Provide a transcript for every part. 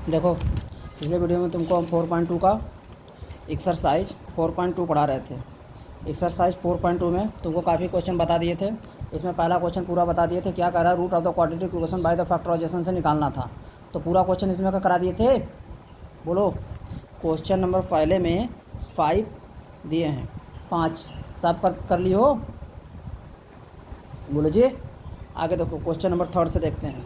देखो पिछले वीडियो में तुमको हम 4.2 का एक्सरसाइज 4.2 पढ़ा रहे थे। एक्सरसाइज 4.2 में तुमको काफ़ी क्वेश्चन बता दिए थे। इसमें पहला क्वेश्चन पूरा बता दिए थे, क्या कह रहा है, root of the quadratic equation by the factorisation से निकालना था। तो पूरा क्वेश्चन इसमें का करा दिए थे। बोलो, क्वेश्चन नंबर पहले में 5 दिए हैं, 5 सब कर लिए हो। बोलो जी। आगे देखो क्वेश्चन नंबर थर्ड से देखते हैं।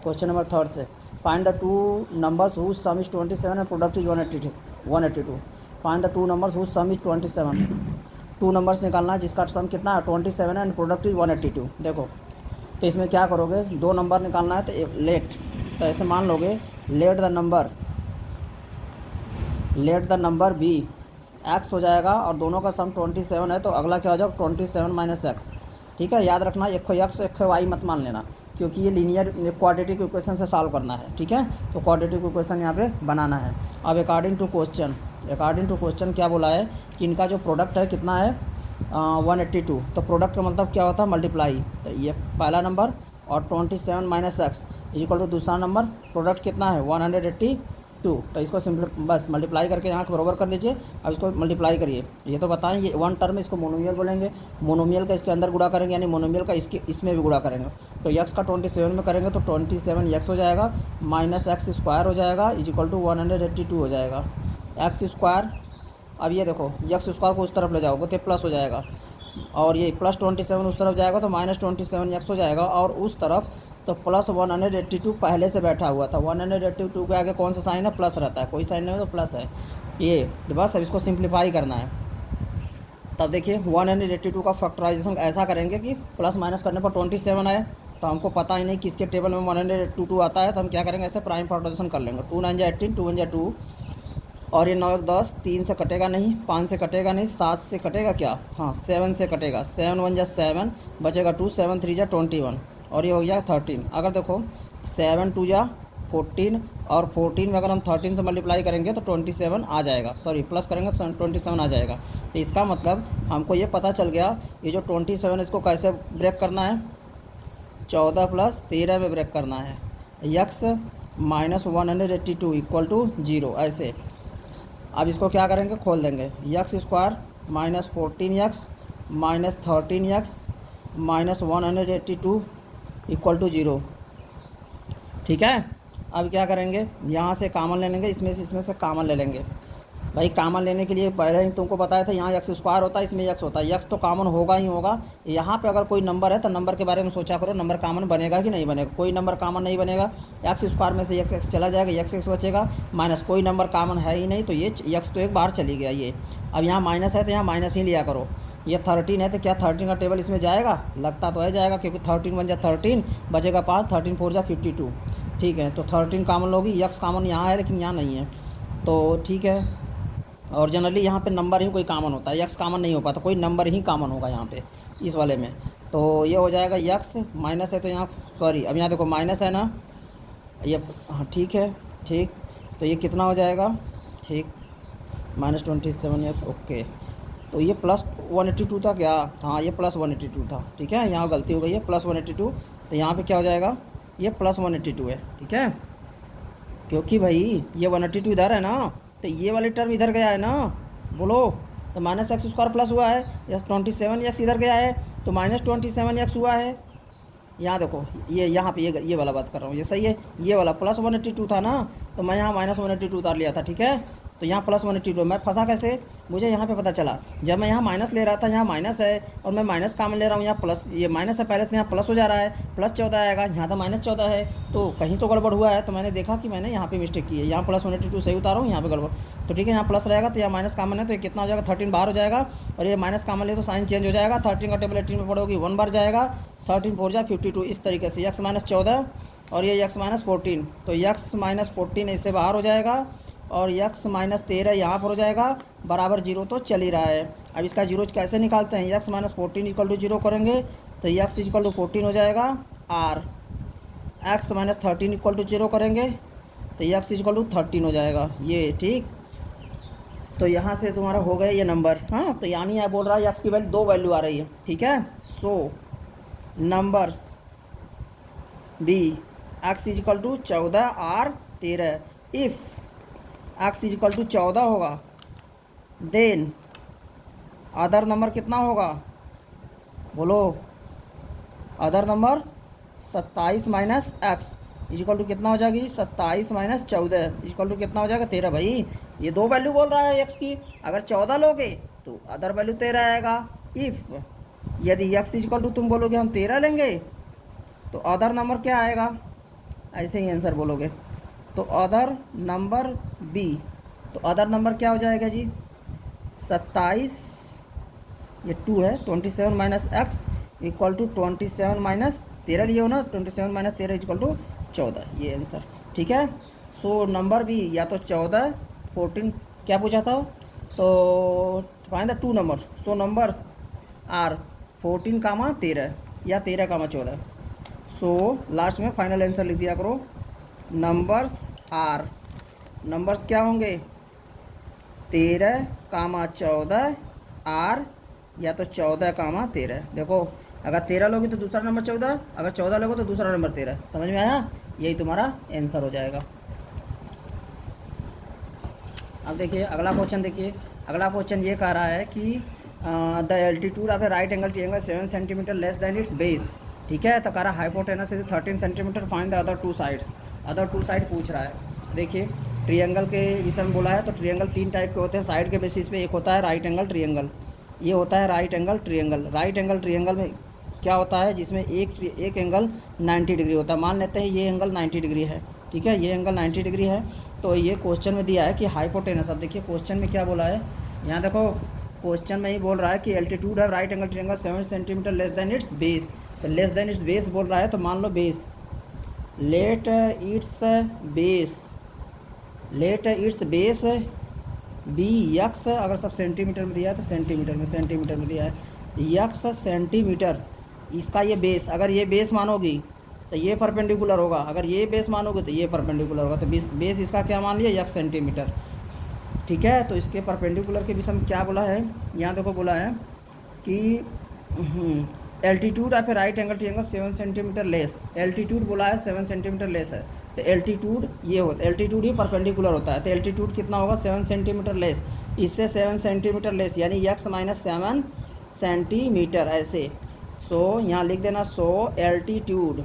क्वेश्चन नंबर थर्ड से, find the two numbers whose sum is 27 and product is 182। Find the two numbers whose sum is 27। Two numbers निकालना है जिसका सम कितना है 27 एंड प्रोडक्ट इज 182। देखो तो इसमें क्या करोगे, दो नंबर निकालना है तो लेट, तो ऐसे मान लोगे let the number be X हो जाएगा, और दोनों का सम 27 है तो अगला क्या हो जाएगा 27 माइनस एक्स। ठीक है, याद रखना एक एक्स एक वाई मत मान लेना, क्योंकि ये लीनियर क्वाड्रेटिक इक्वेशन से सॉल्व करना है। ठीक है, तो क्वाड्रेटिक इक्वेशन यहाँ पे बनाना है। अब अकॉर्डिंग टू क्वेश्चन क्या बोला है कि इनका जो प्रोडक्ट है कितना है 182। तो प्रोडक्ट का मतलब क्या होता है मल्टीप्लाई, तो ये पहला नंबर और 27 माइनस एक्स इक्वल टू दूसरा नंबर, प्रोडक्ट कितना है 182। तो इसको सिंपल बस मल्टीप्लाई करके यहाँ बराबर कर लीजिए। अब इसको मल्टीप्लाई करिए, ये तो बताएं ये वन टर्म इसको मोनोमियल बोलेंगे, मोनोमियल का इसके अंदर गुणा करेंगे, यानी मोनोमियल का इसमें भी गुणा करेंगे। तो एक्स का 27 में करेंगे तो 27 एक्स हो जाएगा, माइनस एक्स स्क्वायर हो जाएगा इज इक्वल टू 182 हो जाएगा एक्स स्क्वायर। अब ये देखो एक्स स्क्वायर को उस तरफ ले जाओगे तो प्लस हो जाएगा, और ये प्लस 27 उस तरफ जाएगा तो माइनस 27 एक्स हो जाएगा, और उस तरफ तो प्लस 182 पहले से बैठा हुआ था। 182 के आगे कौन सा साइन है, प्लस रहता है, कोई साइन नहीं है तो प्लस है ये। तो बस अब इसको सिंप्लीफाई करना है। तब देखिए 182 का फैक्टराइजेशन ऐसा करेंगे कि प्लस माइनस करने पर 27 आए, तो हमको पता ही नहीं किसके टेबल में 182 आता है, तो हम क्या करेंगे ऐसे प्राइम फैक्टराइजेशन कर लेंगे। 2 9 18, 2 1 2, और ये 9 1 10, 3 से कटेगा नहीं, 5 से कटेगा नहीं, 7 से कटेगा क्या, हाँ 7 से कटेगा, 7 1 7 बचेगा 2, 7 3 21, और ये हो गया 13। अगर देखो 7 2 14, और 14 में अगर हम 13 से मल्टीप्लाई करेंगे तो 27 आ जाएगा, सॉरी प्लस करेंगे 27 आ जाएगा। तो इसका मतलब हमको ये पता चल गया ये जो 27 इसको कैसे ब्रेक करना है, 14 प्लस 13 में ब्रेक करना है, एक्स माइनस 182 इक्वल टू 0 ऐसे। अब इसको क्या करेंगे, खोल देंगे, X square minus 14x minus 13x minus 182 equal to 0। ठीक है, अब क्या करेंगे, यहाँ से कामन ले लेंगे, इसमें से कामन ले लेंगे। भाई कामन लेने के लिए पहले ही तुमको बताया था, यहाँ एक्स स्क्वायर होता है, इसमें एक्स होता है, एक्स तो कामन होगा ही होगा। यहाँ पे अगर कोई नंबर है तो नंबर के बारे में सोचा करो, नंबर कामन बनेगा कि नहीं बनेगा, कोई नंबर कामन नहीं बनेगा। एक्स स्क्वायर में से एक्स एक्स चला जाएगा, एक्स एक्स बचेगा, माइनस कोई नंबर कामन है ही नहीं, तो ये एक्स तो एक बार चली गया ये। अब यहाँ माइनस है तो यहाँ माइनस ही लिया करो। ये 13 है तो क्या 13 का टेबल इसमें जाएगा, लगता तो है जाएगा, क्योंकि 13 बन जाए 13 बचेगा 5, 13 4 जा 52। ठीक है, तो 13 कामन लोगी, एक्स कामन यहाँ है लेकिन यहाँ नहीं है, तो ठीक है। और जनरली यहाँ पे नंबर ही कोई कामन होता है, एक्स कामन नहीं हो पाता, कोई नंबर ही कामन होगा यहाँ पे इस वाले में। तो ये हो जाएगा एक्स माइनस है तो यहाँ, सॉरी अब यहाँ देखो माइनस है ना ये, हाँ ठीक है ठीक, तो ये कितना हो जाएगा, ठीक माइनस 27 एक्स, ओके। तो ये प्लस 182 था क्या, हाँ ये प्लस 182 था, ठीक है, यहाँ गलती हो गई है प्लस 182, तो यहाँ पे क्या हो जाएगा, ये प्लस 182 है, ठीक है, क्योंकि भाई ये 182 इधर है ना, तो ये वाली टर्म इधर गया है ना। बोलो, तो माइनस एक्स स्क्वायर प्लस हुआ है, या 27 एक्स इधर गया है तो माइनस 27 एक्स हुआ है। यहाँ देखो ये यहाँ पे ये वाला बात कर रहा हूँ, ये सही है, ये वाला प्लस 182 था ना, तो मैं यहाँ माइनस 182 उतार लिया था, ठीक है। तो यहाँ प्लस 182 मैं फंसा कैसे, मुझे यहाँ पे पता चला, जब मैं यहाँ माइनस ले रहा था, यहाँ माइनस है और मैं माइनस कामन ले रहा हूँ, यहाँ प्लस, ये माइनस है पहले से, यहाँ प्लस हो जा रहा है, प्लस 14 आएगा, यहाँ तो माइनस 14 है, तो कहीं तो गड़बड़ हुआ है। तो मैंने देखा कि मैंने यहाँ पे मिस्टेक की है, यहाँ प्लस 182 सही उतारा हूँ, यहाँ पे गड़बड़, तो ठीक है यहाँ प्लस रहेगा तो यहाँ माइनस कामन है, तो ये कितना हो जाएगा 13 बार हो जाएगा, और ये माइनस कामन ले तो साइन चेंज हो जाएगा, 13 का टेबल 18 में पड़ोगी 1 बार जाएगा, 13 4 जा 52, इस तरीके से एक्स माइनस 14 और ये एक्स माइनस 14, तो एक्स माइनस 14 इससे बाहर हो जाएगा, और एक्स माइनस 13 यहाँ पर हो जाएगा, बराबर 0 तो चल ही रहा है। अब इसका जीरो कैसे निकालते हैं, एक्स माइनस 14 इक्वल टू 0 करेंगे तो एक्स इक्वल टू 14 हो जाएगा, और एक्स माइनस 13 इक्वल टू 0 करेंगे तो एक्स इक्वल टू 13 हो जाएगा, ये ठीक। तो यहाँ से तुम्हारा हो गया ये नंबर, हाँ, तो यानी यहाँ बोल रहा है एक्स की वैल्यू 2 वैल्यू आ रही है, ठीक है। So numbers be x equal to 14 और 13। इफ़ एक्स इजिकल टू 14 होगा देन अदर नंबर कितना होगा, बोलो। Other number 27 minus X equal to कितना हो जाएगी, 27 माइनस 14 इजिकल टू कितना हो जाएगा, 13। भाई ये दो वैल्यू बोल रहा है एक्स की, अगर 14 लोगे तो अदर वैल्यू 13 आएगा। इफ़ यदि एक्स इजिकल टू तुम बोलोगे हम 13 लेंगे तो अदर नंबर क्या आएगा, ऐसे ही आंसर बोलोगे तो अदर नंबर बी। तो अदर नंबर क्या हो जाएगा जी, 27, ये 2 है, 27 minus X equal to 27 minus 13 लिए हो ना, 27 माइनस 13 इक्वल टू 14, ये आंसर। ठीक है। सो नंबर भी या तो 14, 14 क्या पूछा था, so find the two number, so numbers are 14 comma 13 या 13 कामा 14। सो लास्ट में फाइनल आंसर लिख दिया करो, नंबर्स आर, नंबर्स क्या होंगे 13 कामा 14 आर या तो 14 कामा 13। देखो अगर 13 लोगे तो दूसरा नंबर 14, अगर 14 लोगे तो दूसरा नंबर 13। समझ में आया, यही तुम्हारा आंसर हो जाएगा। अब देखिए अगला क्वेश्चन, देखिए अगला क्वेश्चन ये कह रहा है कि the altitude of a right angle triangle 7 centimetre less than its base. ठीक है, तो कह रहा है hypotenuse is 13 centimetre, find the other two sides. Other two side पूछ रहा है। देखिए ट्रियंगल के विषय में बोला है, तो ट्रियंगल 3 टाइप के होते हैं साइड के बेसिस पे। एक होता है राइट एंगल ट्रियंगल, ये होता है right angle triangle. Right angle triangle में क्या होता है, जिसमें एक एंगल 90 डिग्री होता है। मान लेते हैं ये एंगल 90 डिग्री है, ठीक है, ये एंगल 90 डिग्री है। तो ये क्वेश्चन में दिया है कि हाइपोटेनस, अब देखिए क्वेश्चन में क्या बोला है, यहाँ देखो क्वेश्चन में ही बोल रहा है कि एल्टीट्यूड है right angle triangle 7 centimetre less than its base. तो लेस देन इट्स बेस बोल रहा है, तो मान लो base, let its base, let its base be x, अगर सब सेंटीमीटर में दिया है तो सेंटीमीटर में दिया है, यक्स सेंटीमीटर, इसका ये बेस, अगर ये बेस मानोगी तो ये परपेंडिकुलर होगा, अगर ये बेस मानोगे तो ये परपेंडिकुलर होगा। तो बेस इसका क्या मान लिया, यक्स सेंटीमीटर। ठीक है, तो इसके परपेंडिकुलर के विषय में क्या बोला है, यहाँ देखो बोला है कि altitude of a right angle triangle 7 centimetre less, altitude बोला है 7 सेंटीमीटर लेस है, तो एल्टीट्यूड ये होता है, एल्टीट्यूड ही परपेंडिकुलर होता है, तो एल्टीट्यूड कितना होगा 7 सेंटीमीटर लेस, इससे 7 सेंटीमीटर लेस यानी यक्स माइनस 7 सेंटीमीटर ऐसे। तो यहाँ लिख देना, सो एल्टीट्यूड,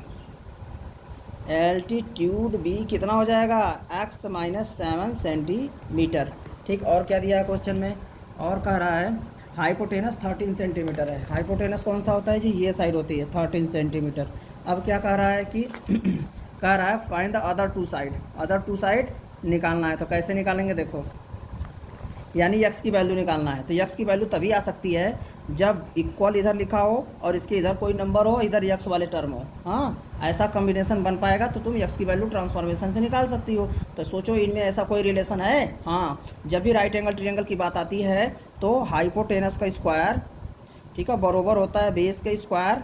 एल्टीट्यूड बी कितना हो जाएगा, एक्स माइनस 7 सेंटीमीटर। ठीक, और क्या दिया है क्वेश्चन में, और कह रहा है हाइपोटेनस 13 सेंटीमीटर है। हाइपोटेनस कौन सा होता है जी, ये साइड होती है 13 सेंटीमीटर। अब क्या कह रहा है कि कह रहा है find the other two side, other two side निकालना है। तो कैसे निकालेंगे, देखो यानी यक्स की वैल्यू निकालना है। तो यक्स की वैल्यू तभी आ सकती है जब इक्वल इधर लिखा हो और इसके इधर कोई नंबर हो, इधर यक्स वाले टर्म हो। हाँ, ऐसा कॉम्बिनेशन बन पाएगा तो तुम यक्स की वैल्यू ट्रांसफॉर्मेशन से निकाल सकती हो। तो सोचो इनमें ऐसा कोई रिलेशन है। हाँ, जब भी राइट एंगल ट्रायंगल की बात आती है तो हाइपोटेनस का स्क्वायर, ठीक है, बरोबर होता है बेस के स्क्वायर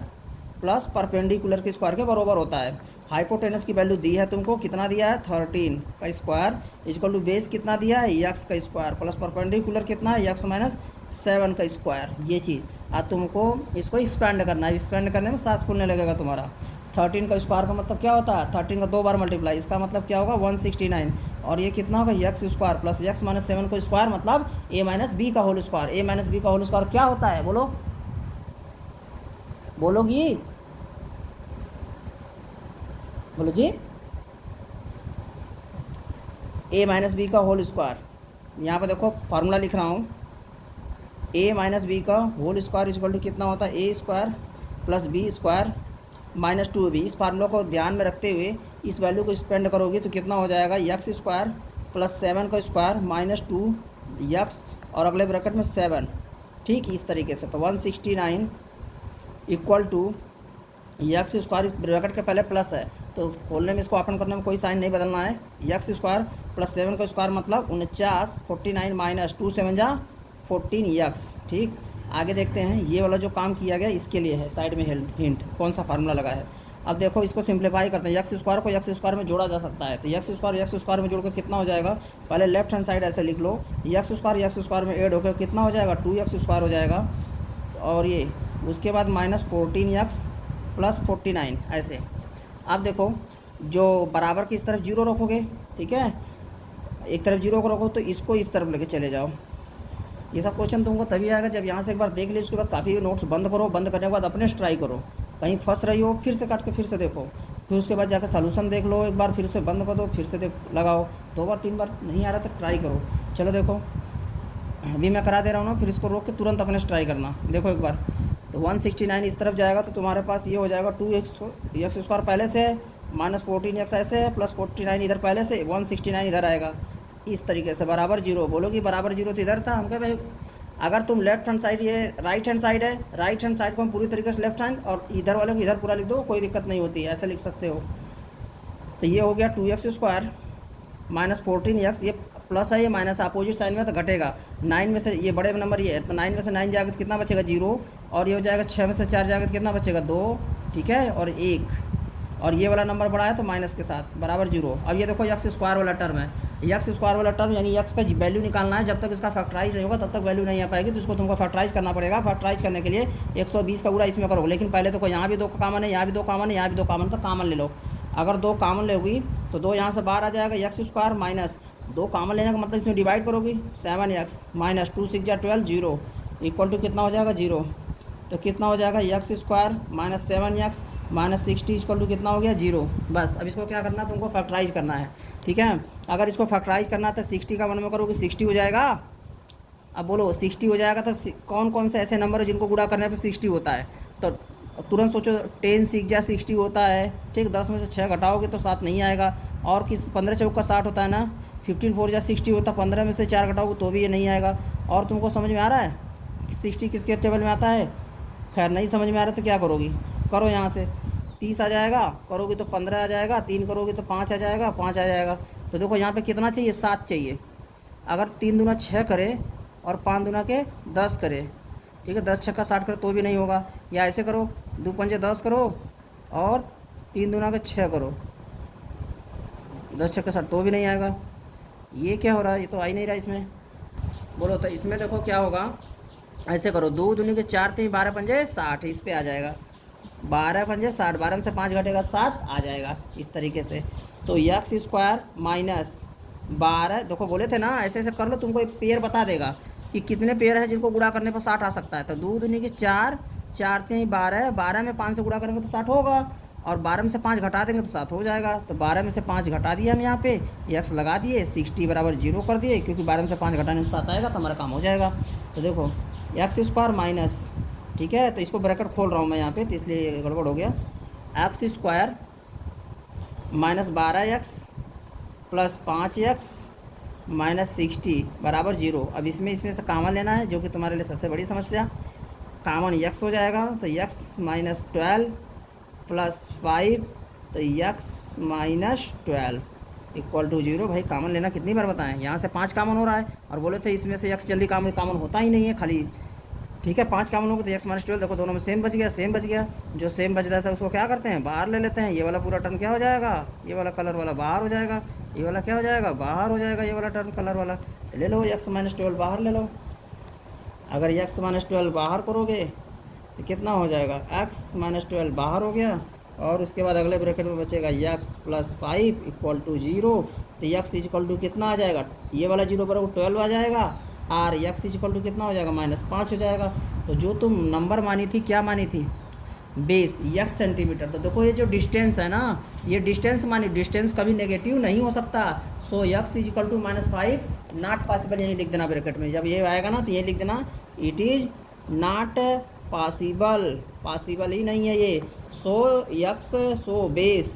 प्लस परपेंडिकुलर के स्क्वायर के बरोबर होता है। हाइपोटेनस की वैल्यू दी है तुमको, कितना दिया है 13 का स्क्वायर इक्वल टू बेस कितना दिया है यक्स का स्क्वायर प्लस परपेंडिकुलर कितना है यक्स माइनस 7 का स्क्वायर। ये चीज़ अब तुमको इसको एक्सपेंड करना है, एक्सपेंड करने में सांस फूलने लगेगा तुम्हारा। 13 का स्क्वायर का मतलब क्या होता है, 13 का 2 बार मल्टीप्लाई, इसका मतलब क्या होगा 169, और ये कितना होगा x square plus x minus 7 को स्क्वायर मतलब ए माइनस बी का whole square. A minus b का होल स्क्वायर क्या होता है, बोलो, बोलोगी, बोलो जी, ए माइनस बी का होल स्क्वायर। यहाँ पर देखो फार्मूला लिख रहा हूँ, ए माइनस बी का होल स्क्वायर इक्वल टू कितना होता है a square plus b square minus 2b। इस फार्मूला को ध्यान में रखते हुए इस वैल्यू को स्पेंड करोगे तो कितना हो जाएगा यक्स स्क्वायर प्लस 7 का स्क्वायर माइनस 2 यक्स और अगले ब्रैकेट में 7। ठीक, इस तरीके से तो 169 equal to X square, bracket के पहले प्लस है तो खोलने में इसको ओपन करने में कोई साइन नहीं बदलना है। यक्स स्क्वायर प्लस 7 का स्क्वायर मतलब 49, 49 माइनस 2 7 जा 14 यक्स। ठीक, आगे देखते हैं ये वाला जो काम किया गया इसके लिए है, साइड में हिंट कौन सा फार्मूला लगा है। अब देखो इसको सिंप्लीफाई करते हैं, यक्स स्क्वायर को यक्स स्क्वायर में जोड़ा जा सकता है, तो यक्स स्क्वायर में जोड़कर कितना हो जाएगा, पहले लेफ्ट हैंड साइड ऐसे लिख लो, यक्स स्क्वायर में ऐड होकर कितना हो जाएगा 2x स्क्वायर हो जाएगा, और ये उसके बाद माइनस 14 यक्स प्लस 49 ऐसे। अब देखो जो बराबर की इस तरफ जीरो रखोगे, ठीक है, एक तरफ जीरो को रखो तो इसको इस तरफ लेके चले जाओ। ये सब क्वेश्चन तुमको तभी आएगा जब यहाँ से एक बार देख ली, उसके बाद काफ़ी नोट्स बंद करो, बंद करने के बाद अपने से ट्राई करो, कहीं फंस रही हो फिर से काट के फिर से देखो, फिर उसके बाद जाकर सलूशन देख लो एक बार, फिर उसे बंद कर दो, फिर से लगाओ, 2 बार 3 बार नहीं आ रहा तो ट्राई करो। चलो देखो अभी मैं करा दे रहा हूँ ना, फिर इसको रोक के तुरंत अपने से ट्राई करना। देखो एक बार, तो 169 इस तरफ जाएगा तो तुम्हारे पास ये हो जाएगा 2x² पहले से माइनस 14x ऐसे है, प्लस 49 इधर पहले से, 169 इधर आएगा इस तरीके से, बराबर जीरो। बोलो कि बराबर जीरो तो इधर था, हम कहे भाई अगर तुम लेफ्ट हैंड साइड, ये राइट हैंड साइड है, राइट हैंड साइड को हम पूरी तरीके से लेफ्ट हैंड और इधर वाले को इधर पूरा लिख दो, कोई दिक्कत नहीं होती है, ऐसे लिख सकते हो। तो ये हो गया 2x² माइनस 14x, ये प्लस है, ये माइनस अपोजिट साइन में तो घटेगा। 9 में से ये बड़े नंबर ये है तो 9 में से 9 जाएगा तो कितना बचेगा 0, और ये हो जाएगा 6 में से 4 जाएगा तो कितना बचेगा 2, ठीक है, और 1, और ये वाला नंबर बड़ा है तो माइनस के साथ बराबर 0। अब ये देखो x² वाला टर्म है, x² वाला टर्म यानी x का वैल्यू निकालना है, जब तक इसका फैक्टराइज नहीं होगा तब तक वैल्यू नहीं आ पाएगी, तो इसको तुमको फैक्टराइज करना पड़ेगा। फैक्टराइज करने के लिए 120 का गुणा इसमें करो, लेकिन पहले तो यहाँ भी 2 कॉमन है, यहाँ भी 2 कॉमन है, यहाँ भी 2 कॉमन, तो कॉमन ले लो। अगर 2 कॉमन लोगी तो 2 यहाँ से बाहर आ जाएगा, x² माइनस 2 कॉमन लेने का मतलब इसमें डिवाइड करोगी 7x माइनस 2 6 12 0 इक्वल टू कितना हो जाएगा 0। तो कितना हो जाएगा x² minus 7x minus 60 equal to कितना हो गया 0। बस अब इसको क्या करना है, तुमको फैक्टराइज करना है, ठीक है। अगर इसको फैक्टराइज करना है तो 60 का 1 में करोगे 60 हो जाएगा। अब बोलो 60 हो जाएगा तो कौन कौन से ऐसे नंबर है जिनको गुणा करने पर 60 होता है, तो तुरंत सोचो 10 6 जा 60 होता है, ठीक। 10 में से 6 घटाओगे तो 7 नहीं आएगा, और किस 15 चौका 60 होता है ना, 15 4 जा 60 होता है, 15 में से 4 घटाओगे तो भी ये नहीं आएगा। और तुमको समझ में आ रहा है 60 किसके टेबल में आता है, खैर नहीं समझ में आ रहा तो क्या करोगी, करो यहाँ से 30 आ जाएगा, करोगे तो 15 आ जाएगा, 3 करोगे तो 5 आ जाएगा, 5 आ जाएगा। तो देखो यहाँ पे कितना चाहिए 7 चाहिए। अगर 3 दूना 6 करे और 5 दूना के 10 करे, ठीक है, 10 छक्का 60 करे तो भी नहीं होगा, या ऐसे करो 2 पंजे 10 करो और 3 दूना के 6 करो, 10 छक्का 60 तो भी नहीं आएगा। ये क्या हो रहा है, ये तो आ ही नहीं रहा इसमें। बोलो तो इसमें देखो क्या होगा, ऐसे करो 2 दूनी के 4 3 12 पंजे 60, इस पे आ जाएगा 12 पंजे 60, 12 में से 5 घटेगा 7 आ जाएगा इस तरीके से। तो x² माइनस 12, देखो बोले थे ना ऐसे ऐसे कर लो, तुमको एक पेयर बता देगा कि कितने पेयर है जिनको गुणा करने पर 60 आ सकता है। तो 2 दूनी के 4, 4 3 12, 12 में 5 से गुणा करेंगे तो 60 होगा, और 12 में से 5 घटा देंगे तो 7 हो जाएगा। तो 12 में से 5 घटा दिया हम यहाँ पे, x लगा दिए, 60 बराबर 0 कर दिए, क्योंकि 12 में से 5 घटाने में 7 आएगा तो हमारा काम हो जाएगा। तो देखो x² माइनस, ठीक है, तो इसको ब्रैकेट खोल रहा हूँ मैं यहाँ पे तो इसलिए गड़बड़ हो गया, x² minus 12x plus 5x minus 60 बराबर 0। अब इसमें से कामन लेना है, जो कि तुम्हारे लिए सबसे बड़ी समस्या। कामन x हो जाएगा तो x माइनस 12 प्लस 5, तो x माइनस 12 इक्वल टू 0। भाई कामन लेना कितनी बार बताएं, यहाँ से 5 कामन हो रहा है, और बोले थे इसमें से x जल्दी कामन होता ही नहीं है खाली, ठीक है। 5 कामन होगा तो x माइनस 12, देखो दोनों में सेम बच गया, सेम बच गया। जो सेम बच रहा था उसको क्या करते हैं, बाहर ले लेते हैं। ये वाला पूरा टर्म क्या हो जाएगा, ये वाला कलर वाला बाहर हो जाएगा, ये वाला क्या हो जाएगा बाहर हो जाएगा, ये वाला टर्म कलर वाला ले लो, x माइनस 12 बाहर ले लो। अगर x माइनस 12 बाहर करोगे तो कितना हो जाएगा, x माइनस 12 बाहर हो गया, और उसके बाद अगले ब्रैकेट में बचेगा x प्लस 5 इक्वल टू 0। तो x इक्वल टू कितना आ जाएगा, ये वाला 0 बराबर 12 आ जाएगा, और x इक्वल टू कितना हो जाएगा माइनस 5 हो जाएगा। तो जो तुम नंबर मानी थी, क्या मानी थी, बेस x सेंटीमीटर। तो देखो ये जो डिस्टेंस है ना, ये डिस्टेंस मानी, डिस्टेंस कभी नेगेटिव नहीं हो सकता। So x equal to minus 5 not possible, यही लिख देना ब्रैकेट में। जब ये आएगा ना तो ये लिख देना it is not possible, possible ही नहीं है ये। So x so base,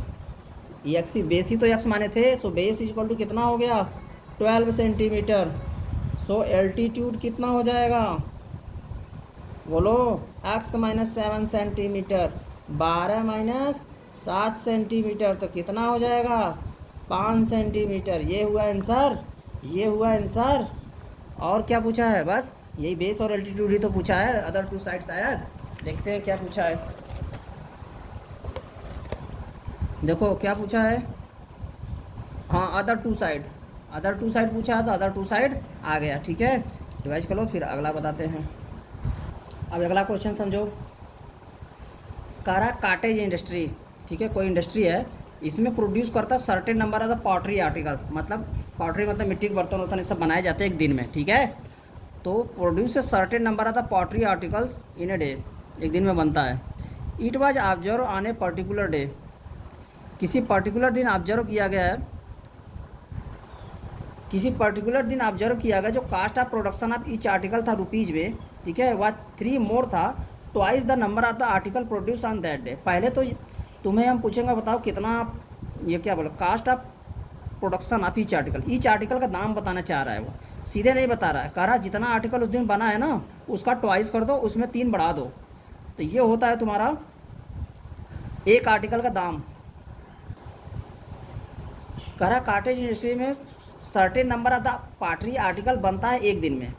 x base ही तो x माने थे, सो बेस इक्वल टू कितना हो गया 12 सेंटीमीटर। सो एल्टीट्यूड कितना हो जाएगा, बोलो x minus 7 centimetre, 12 minus 7 centimetre, तो कितना हो जाएगा 5 सेंटीमीटर। ये हुआ आंसर, ये हुआ आंसर। और क्या पूछा है, बस यही बेस और एल्टीट्यूड ही तो पूछा है, अदर 2 साइड शायद। देखते हैं क्या पूछा है, देखो क्या पूछा है, हाँ अदर 2 साइड, अदर 2 साइड पूछा है तो अदर 2 साइड आ गया, ठीक है। रिवाइज कर लो, फिर अगला बताते हैं। अब अगला क्वेश्चन समझो, कारा काटेज इंडस्ट्री, ठीक है, कोई इंडस्ट्री है इसमें प्रोड्यूस करता है certain number of the pottery article, मतलब पॉटरी मतलब मिट्टी के बर्तन वर्तन ये सब बनाए जाते हैं एक दिन में, ठीक है। तो produce a certain number of the pottery articles in a day, एक दिन में बनता है। It was observe on a particular day, किसी पर्टिकुलर दिन ऑब्जर्व किया गया है, किसी पर्टिकुलर दिन ऑब्जर्व किया गया जो cost of production of each article था रुपीज़ में, ठीक है, वह 3 मोर था twice the number of the article produce on that day. पहले तो तुम्हें हम पूछेंगे बताओ कितना, ये क्या बोला, cost of production of each article का दाम बताना चाह रहा है, वो सीधे नहीं बता रहा है, कह रहा है जितना आर्टिकल उस दिन बना है ना उसका ट्वाइस कर दो, उसमें 3 बढ़ा दो, तो ये होता है तुम्हारा एक आर्टिकल का दाम। कह रहा काटेज इंडस्ट्री में certain number of the pottery article बनता है एक दिन में,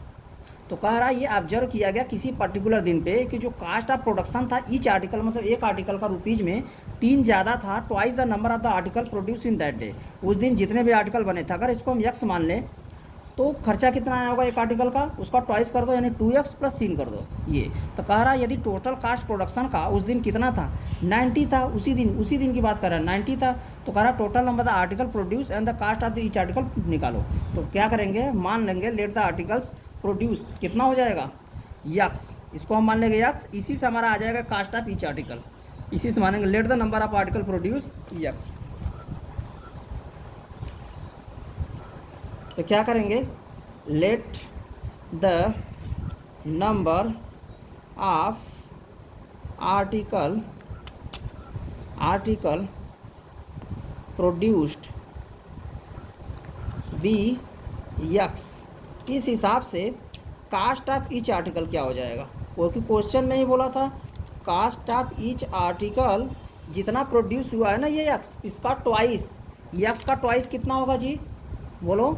तो कह रहा है ये ऑब्जर्व किया गया किसी पर्टिकुलर दिन पे कि जो कास्ट ऑफ प्रोडक्शन था ईच आर्टिकल, मतलब एक आर्टिकल का रुपीज़ में 3 ज़्यादा था, twice the number of the article produce in that day, उस दिन जितने भी आर्टिकल बने थे, अगर इसको हम यक्स मान लें तो खर्चा कितना आया होगा एक आर्टिकल का, उसका ट्वाइस कर दो, यानी 2x + 3 कर दो ये। तो कह रहा है यदि टोटल कास्ट प्रोडक्शन का उस दिन कितना था, 90 था, उसी दिन की बात कर रहा है, 90 था, तो कह रहा total number the article produce and the cost of the each article निकालो। तो क्या करेंगे, मान लेंगे लेट द आर्टिकल्स प्रोड्यूस, कितना हो जाएगा यक्स, इसको हम मान लेंगे यक्स, इसी से हमारा आ जाएगा कास्ट ऑफ ईच आर्टिकल, इसी से मानेंगे let the number of article produce X. तो क्या करेंगे, let the number of article produced be X, इस हिसाब से कास्ट ऑफ ईच आर्टिकल क्या हो जाएगा, क्योंकि क्वेश्चन में ही बोला था कास्ट ऑफ ईच आर्टिकल जितना प्रोड्यूस हुआ है ना ये यक्स, इसका ट्वाइस, यक्स का ट्वाइस कितना होगा जी, बोलो,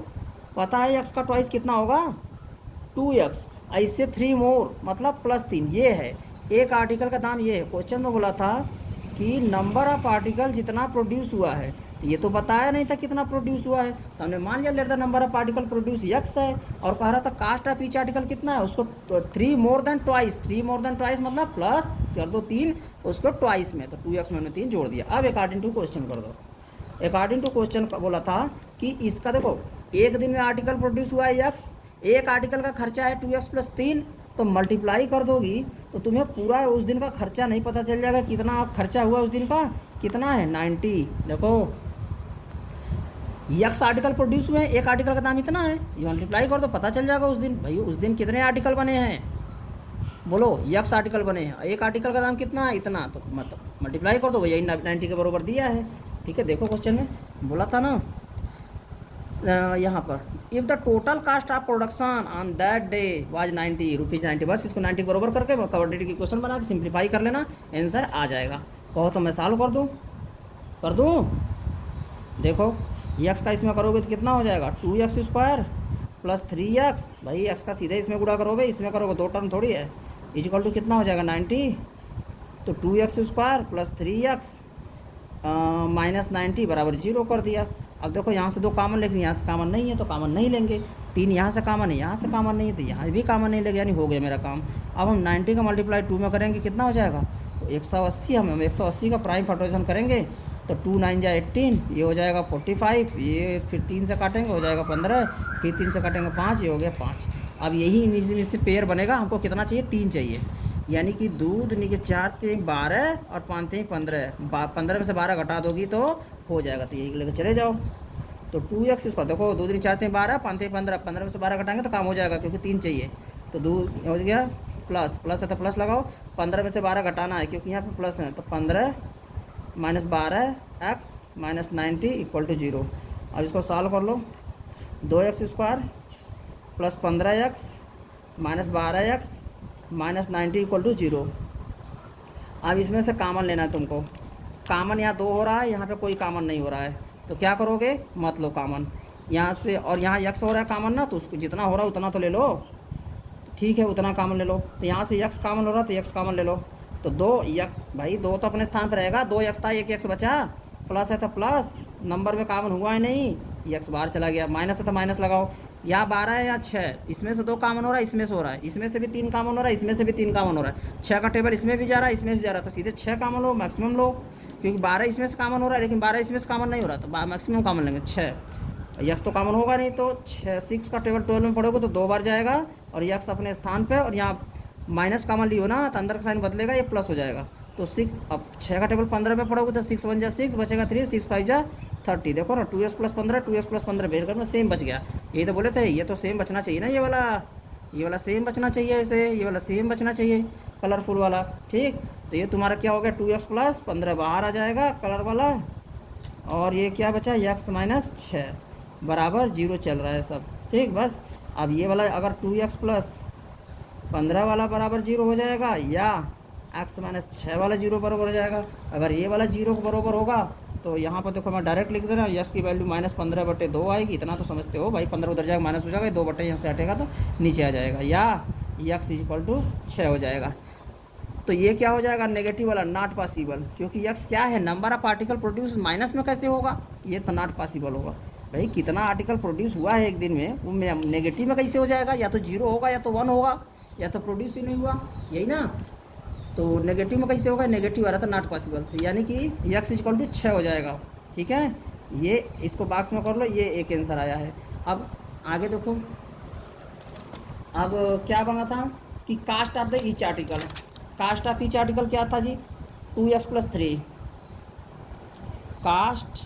पता है यक्स का ट्वाइस कितना होगा 2x, ऐसे 3 मोर मतलब +3, ये है एक आर्टिकल का दाम, ये है। क्वेश्चन में बोला था कि नंबर ऑफ आर्टिकल जितना प्रोड्यूस हुआ है, तो ये तो बताया नहीं था कितना प्रोड्यूस हुआ है, तो हमने मान लिया late the number of article produce x है, और कह रहा था कास्ट ऑफ ईच आर्टिकल कितना है, उसको 3 मोर देन ट्वाइस मतलब प्लस कर दो 3 उसको ट्वाइस में, तो 2x में हमने 3 जोड़ दिया। अब अकॉर्डिंग टू क्वेश्चन कर दो, अकॉर्डिंग टू क्वेश्चन बोला था कि इसका देखो एक दिन में आर्टिकल प्रोड्यूस हुआ है यक्स, एक आर्टिकल का खर्चा है 2x + 3, तो मल्टीप्लाई कर दोगी तो तुम्हें पूरा उस दिन का खर्चा नहीं पता चल जाएगा, कितना खर्चा हुआ उस दिन का, कितना है 90। देखो यक्स आर्टिकल प्रोड्यूस हुए हैं, एक आर्टिकल का दाम इतना है, ये मल्टीप्लाई कर दो पता चल जाएगा उस दिन, भाई उस दिन कितने आर्टिकल बने हैं, बोलो यक्स आर्टिकल बने हैं, एक आर्टिकल का दाम कितना है इतना, तो मतलब मल्टीप्लाई कर दो, भैया 90 के बराबर दिया है, ठीक है। देखो क्वेश्चन में बोला था ना यहाँ पर, if the total cast of production on that day was 90 rupees 90, बस इसको 90 बराबर करके क्वाड्रेटिक इक्वेशन बना के सिंप्लीफाई कर लेना, आंसर आ जाएगा। कहो तो मैं सॉल्व कर दूँ। देखो यक्स का इसमें करोगे तो कितना हो जाएगा 2x² + 3x, भाई x का सीधे इसमें गुणा करोगे, इसमें करोगे 2 टर्म थोड़ी है, इक्वल टू कितना हो जाएगा 90, तो 2x² + 3x -90 बराबर 0 कर दिया। अब देखो यहाँ से 2 कामन लेकिन यहाँ से कामन नहीं है, तो कामन नहीं लेंगे, 3 यहाँ से कामन है, यहाँ से कामन नहीं है, तो यहाँ भी कामन नहीं लेंगे, यानी हो गया मेरा काम। अब हम 90 का मल्टीप्लाई 2 में करेंगे, कितना हो जाएगा, तो 180, हम 180 का प्राइम फैक्टराइजेशन करेंगे, तो 2 9 जा 18, ये हो जाएगा 45, ये फिर 3 से काटेंगे हो जाएगा 15, फिर 3 से काटेंगे 5, ये हो गया 5। अब यही इसी में से पेयर बनेगा, हमको कितना चाहिए 3 चाहिए, यानी कि दूध नीचे 4 3 12 और 5 3 15, 15 में से 12 घटा दोगी तो हो जाएगा, तो यही लेकर चले जाओ। तो 2x देखो 2 3 4 3 12 5 3 15, 15 में से 12 घटाएंगे तो काम हो जाएगा, क्योंकि 3 चाहिए, तो दूध हो गया प्लस है तो प्लस लगाओ, 15 में से 12 घटाना है क्योंकि यहाँ पे प्लस है, तो 15 - 12x - 90 = 0। अब इसको सॉल्व कर लो, 2x² + 15x - 12x - 90 = 0। अब इसमें से कामन लेना है तुमको, कामन यहाँ 2 हो रहा है, यहाँ पे कोई कामन नहीं हो रहा है, तो क्या करोगे मत लो कामन यहाँ से, और यहाँ यक्स हो रहा है कामन ना, तो उसको जितना हो रहा है उतना तो ले लो, ठीक है उतना कामन ले लो। तो यहाँ से यक्स कामन हो रहा है तो यक्स कामन ले लो, तो 2 यक्स, भाई 2 तो अपने स्थान पर रहेगा, 2 यक्स था 1 यक्स बचा, प्लस है तो प्लस, नंबर में कामन हुआ है नहीं, यक्स बाहर चला गया, माइनस है तो माइनस लगाओ, यहाँ 12 है यहाँ 6, इसमें से 2 कामन हो रहा है, इसमें से हो रहा है, इसमें से भी 3 कामन हो रहा है, इसमें से भी 3 कामन हो रहा है, 6 का टेबल इसमें भी जा रहा है इसमें भी जा रहा है, तो सीधे 6 कामन लो, मैक्सिमम लो, क्योंकि 12 इसमें से कॉमन हो रहा है, लेकिन 12 इसमें से कॉमन नहीं हो रहा, तो मैक्सिमम कॉमन लेंगे 6। यक्स तो कॉमन होगा नहीं, तो 6 का टेबल 12 में पढ़ोगे तो 2 बार जाएगा और यक्स अपने स्थान पे, और यहाँ माइनस कॉमन ली हो ना तो अंदर का साइन बदलेगा, ये प्लस हो जाएगा। तो 6, अब 6 का टेबल 15 में पढ़ोगे तो 6 1 जा 6 बचेगा 3, 6 5 जा 30। देखो ना 2x + 15, 2x + 15 भेज कर में सेम बच गया। ये तो बोले थे ये तो सेम बचना चाहिए ना, ये वाला सेम बचना चाहिए, ऐसे ये वाला सेम बचना चाहिए कलरफुल वाला। ठीक, तो ये तुम्हारा क्या हो गया, 2x + 15 बाहर आ जाएगा कलर वाला, और ये क्या बचा, x - 6 बराबर 0 चल रहा है सब। ठीक, बस अब ये वाला अगर 2x + 15 वाला बराबर 0 हो जाएगा, या x - 6 वाला 0 बराबर हो जाएगा। अगर ये वाला 0 को बराबर होगा तो यहाँ पर देखो मैं डायरेक्ट लिख दे रहा हूँ, यस की वैल्यू -15/2 आएगी। इतना तो समझते हो भाई, 15 उधर जाएगा माइनस हो जाएगा, 2 बटे यहाँ से हटेगा तो नीचे आ जाएगा, या x = 6 हो जाएगा। तो ये क्या हो जाएगा, नेगेटिव वाला, नॉट पॉसिबल, क्योंकि x क्या है, number of particle produce, minus में कैसे होगा, ये तो नॉट पॉसिबल होगा। भाई कितना आर्टिकल प्रोड्यूस हुआ है एक दिन में, वो नेगेटिव में कैसे हो जाएगा, या तो 0 होगा या तो 1 होगा, या तो प्रोड्यूस ही नहीं हुआ, यही ना। तो नेगेटिव में कैसे होगा, नेगेटिव आ रहा था, नॉट पॉसिबल, तो यानी कि x = 6 हो जाएगा। ठीक है, ये इसको बॉक्स में कर लो, ये एक आंसर आया है। अब आगे देखो, अब क्या बना था कि cost of the each article, cost of each article क्या था जी, 2x + 3, cost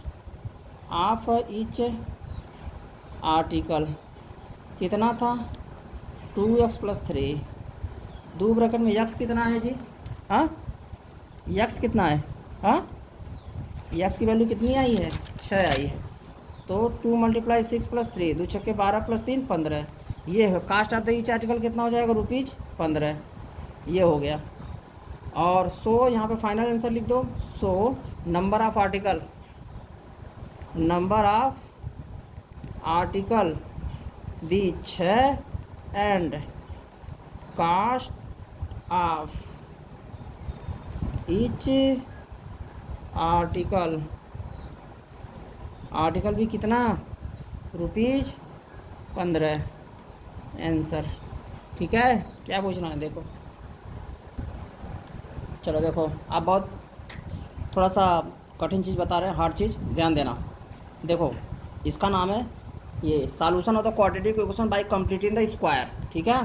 of each article कितना था, 2x + 3, दो ब्रैकेट में यक्स कितना है जी, हाँ यक्स कितना है, हाँ यक्स की वैल्यू कितनी आई है, 6 आई है। तो 2 × 6 + 3, 2 × 12 + 3 15, ये है cost of the each article कितना हो जाएगा, ₹15, ये हो गया। और सो यहाँ पे फाइनल आंसर लिख दो, सो नंबर ऑफ आर्टिकल भी 6 and cost of each article भी कितना, ₹15 आंसर। ठीक है, क्या पूछना है देखो, चलो देखो आप बहुत थोड़ा सा कठिन चीज़ बता रहे हैं, हार्ड चीज़, ध्यान देना। देखो इसका नाम है ये solution of the quadratic equation bye completing the square. ठीक है,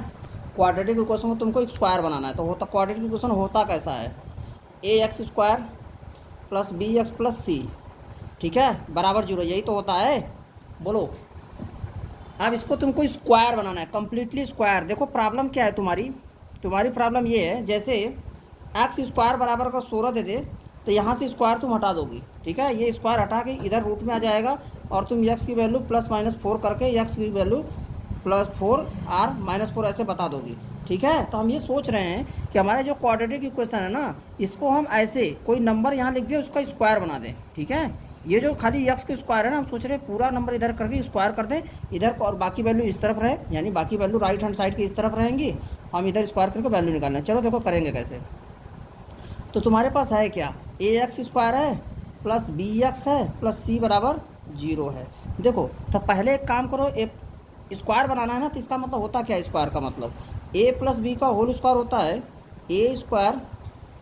क्वाड्रेटिक इक्वेशन को तुमको एक स्क्वायर बनाना है, तो होता क्वाड्रेटिक इक्वेशन होता कैसा है, ax² + bx + c, ठीक है, बराबर 0, यही तो होता है, बोलो। अब इसको तुमको स्क्वायर बनाना है, कम्प्लीटली स्क्वायर। देखो प्रॉब्लम क्या है तुम्हारी प्रॉब्लम ये है, जैसे x² बराबर का 16 दे दे तो यहाँ से स्क्वायर तुम हटा दोगी। ठीक है, ये स्क्वायर हटा के इधर रूट में आ जाएगा, और तुम x की वैल्यू +-4 करके x की वैल्यू +4 और -4 ऐसे बता दोगी। ठीक है, तो हम ये सोच रहे हैं कि हमारे जो क्वाड्रेटिक इक्वेशन है ना, इसको हम ऐसे कोई नंबर यहाँ लिख दें, उसका स्क्वायर बना दें। ठीक है, ये जो खाली x का स्क्वायर है ना, हम सोच रहे हैं पूरा नंबर इधर करके स्क्वायर कर दें इधर, और बाकी वैल्यू इस तरफ रहे, यानी बाकी वैल्यू राइट हैंड साइड की इस तरफ रहेंगी, हम इधर स्क्वायर करके वैल्यू निकालना है। चलो देखो करेंगे कैसे। तो तुम्हारे पास है क्या, ax² है + bx है + c बराबर 0 है। देखो तो पहले एक काम करो, एक स्क्वायर बनाना है ना, तो इसका मतलब होता क्या है, स्क्वायर का मतलब a + b का होल स्क्वायर होता है a²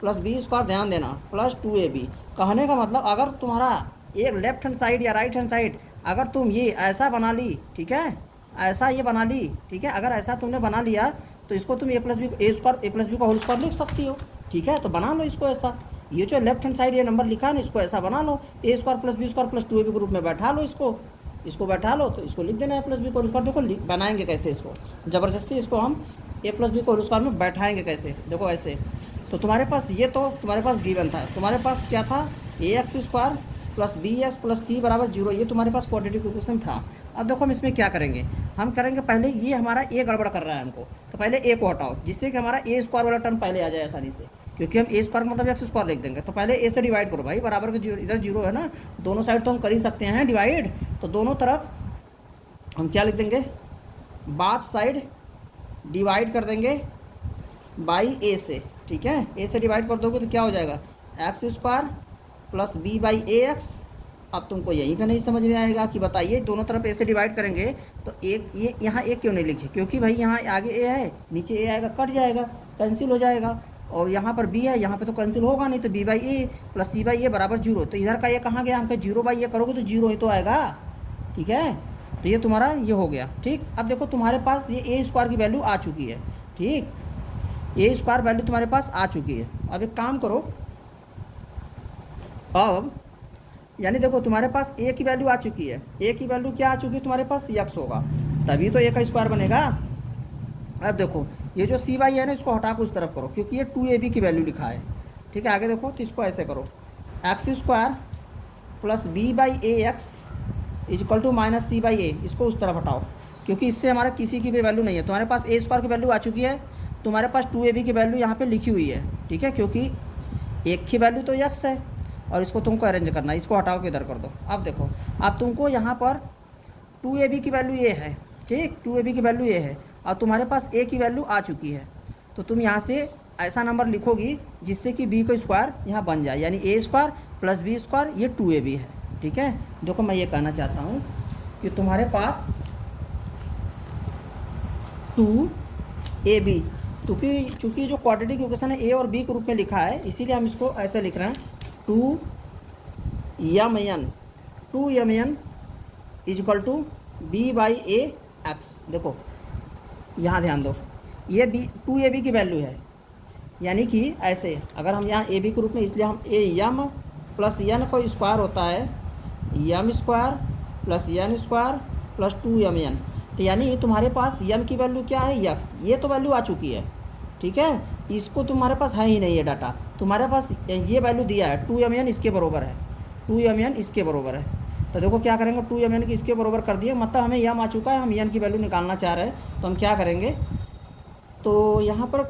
+ b², ध्यान देना, +2ab। कहने का मतलब अगर तुम्हारा एक लेफ्ट हैंड साइड या राइट हैंड साइड अगर तुम ये ऐसा बना ली, ठीक है, ऐसा ये बना ली, ठीक है, अगर ऐसा तुमने बना लिया तो इसको तुम a + b का होल स्क्वायर लिख सकती हो। ठीक है, तो बना लो इसको ऐसा, ये जो लेफ्ट हैंड साइड ये नंबर लिखा है ना, इसको ऐसा बना लो, a² + b² + 2ab के रूप में बैठा लो, इसको बैठा लो, तो इसको लिख देना a + b का होल स्क्वायर। देखो बनाएंगे कैसे इसको, ज़बरदस्ती इसको हम a + b का होल स्क्वायर में बैठाएंगे कैसे, देखो ऐसे। तो तुम्हारे पास ये तो तुम्हारे पास गिवन था, तुम्हारे पास क्या था, ax² + bx + c बराबर 0, ये तुम्हारे पास क्वाड्रेटिक इक्वेशन था। अब देखो हम इसमें क्या करेंगे, हम करेंगे पहले, ये हमारा a गड़बड़ कर रहा है हमको, तो पहले a को हटाओ, जिससे कि हमारा a² वाला टर्म पहले आ जाए आसानी से, क्योंकि हम a² मतलब x² लिख देंगे। तो पहले a से डिवाइड करो भाई, बराबर के इधर 0 है ना, दोनों साइड तो हम कर ही सकते हैं डिवाइड, तो दोनों तरफ हम क्या लिख देंगे, बात साइड डिवाइड कर देंगे बाई a से। ठीक है, a से डिवाइड कर दोगे तो क्या हो जाएगा, x² + b/ax। अब तुमको यहीं पे नहीं समझ में आएगा कि बताइए, दोनों तरफ a से डिवाइड करेंगे तो एक ये यहाँ एक क्यों नहीं लिखे, क्योंकि भाई यहाँ आगे a है, नीचे a आएगा, कट जाएगा, कैंसिल हो जाएगा, और यहाँ पर बी है, यहाँ पे तो कैंसिल होगा नहीं, तो b by a plus c by a बराबर जीरो। तो इधर का ये कहाँ गया, हमका जीरो बाई ए करोगे तो जीरो ही तो आएगा। ठीक है, तो ये तुम्हारा ये हो गया। ठीक, अब देखो तुम्हारे पास ये ए स्क्वायर की वैल्यू आ चुकी है। ठीक, ए स्क्वायर वैल्यू तुम्हारे पास आ चुकी है। अब एक काम करो, अब यानी देखो तुम्हारे पास ए की वैल्यू आ चुकी है। ए की वैल्यू क्या आ चुकी है तुम्हारे पास, यक्स होगा, तभी तो ए का स्क्वायर बनेगा। अब देखो ये जो सी वाई है ना, इसको हटा के उस तरफ करो, क्योंकि ये 2ab की वैल्यू लिखा है। ठीक है, आगे देखो, तो इसको ऐसे करो, x square plus B by A x equal to minus C by a. इसको उस तरफ हटाओ, क्योंकि इससे हमारा किसी की भी वैल्यू नहीं है। तुम्हारे पास ए स्क्वायर की वैल्यू आ चुकी है, तुम्हारे पास 2ab की वैल्यू यहाँ पे लिखी हुई है। ठीक है, क्योंकि एक की वैल्यू तो यक्स है और इसको तुमको अरेंज करना है। इसको हटाओ के इधर कर दो। अब देखो, अब तुमको यहाँ पर 2ab की वैल्यू ये है। ठीक, 2ab की वैल्यू ये है और तुम्हारे पास ए की वैल्यू आ चुकी है, तो तुम यहाँ से ऐसा नंबर लिखोगी जिससे कि बी का स्क्वायर यहाँ बन जाए, यानी ए स्क्वायर प्लस बी स्क्वायर, ये 2ab है। ठीक है, देखो मैं ये कहना चाहता हूँ कि तुम्हारे पास 2ab, चूँकि जो क्वाड्रेटिक इक्वेशन है ए और बी के रूप में लिखा है, इसीलिए हम इसको ऐसे लिख रहे हैं 2mn equal to B by A X. देखो यहाँ ध्यान दो, ये बी 2ab की वैल्यू है, यानी कि ऐसे अगर हम यहाँ ab के रूप में, इसलिए हम ए यम प्लस एन को स्क्वायर होता है M square plus N square plus 2mn। तो यानी तुम्हारे पास यम की वैल्यू क्या है, यक्स, ये तो वैल्यू आ चुकी है। ठीक है, इसको तुम्हारे पास है ही नहीं ये डाटा, तुम्हारे पास ये वैल्यू दिया है 2mn इसके बराबर है, 2mn इसके बरोबर है। तो देखो क्या करेंगे, 2mn की इसके बराबर कर दिए, मतलब हमें यम आ चुका है, हम एन की वैल्यू निकालना चाह रहे हैं। तो हम क्या करेंगे, तो यहाँ पर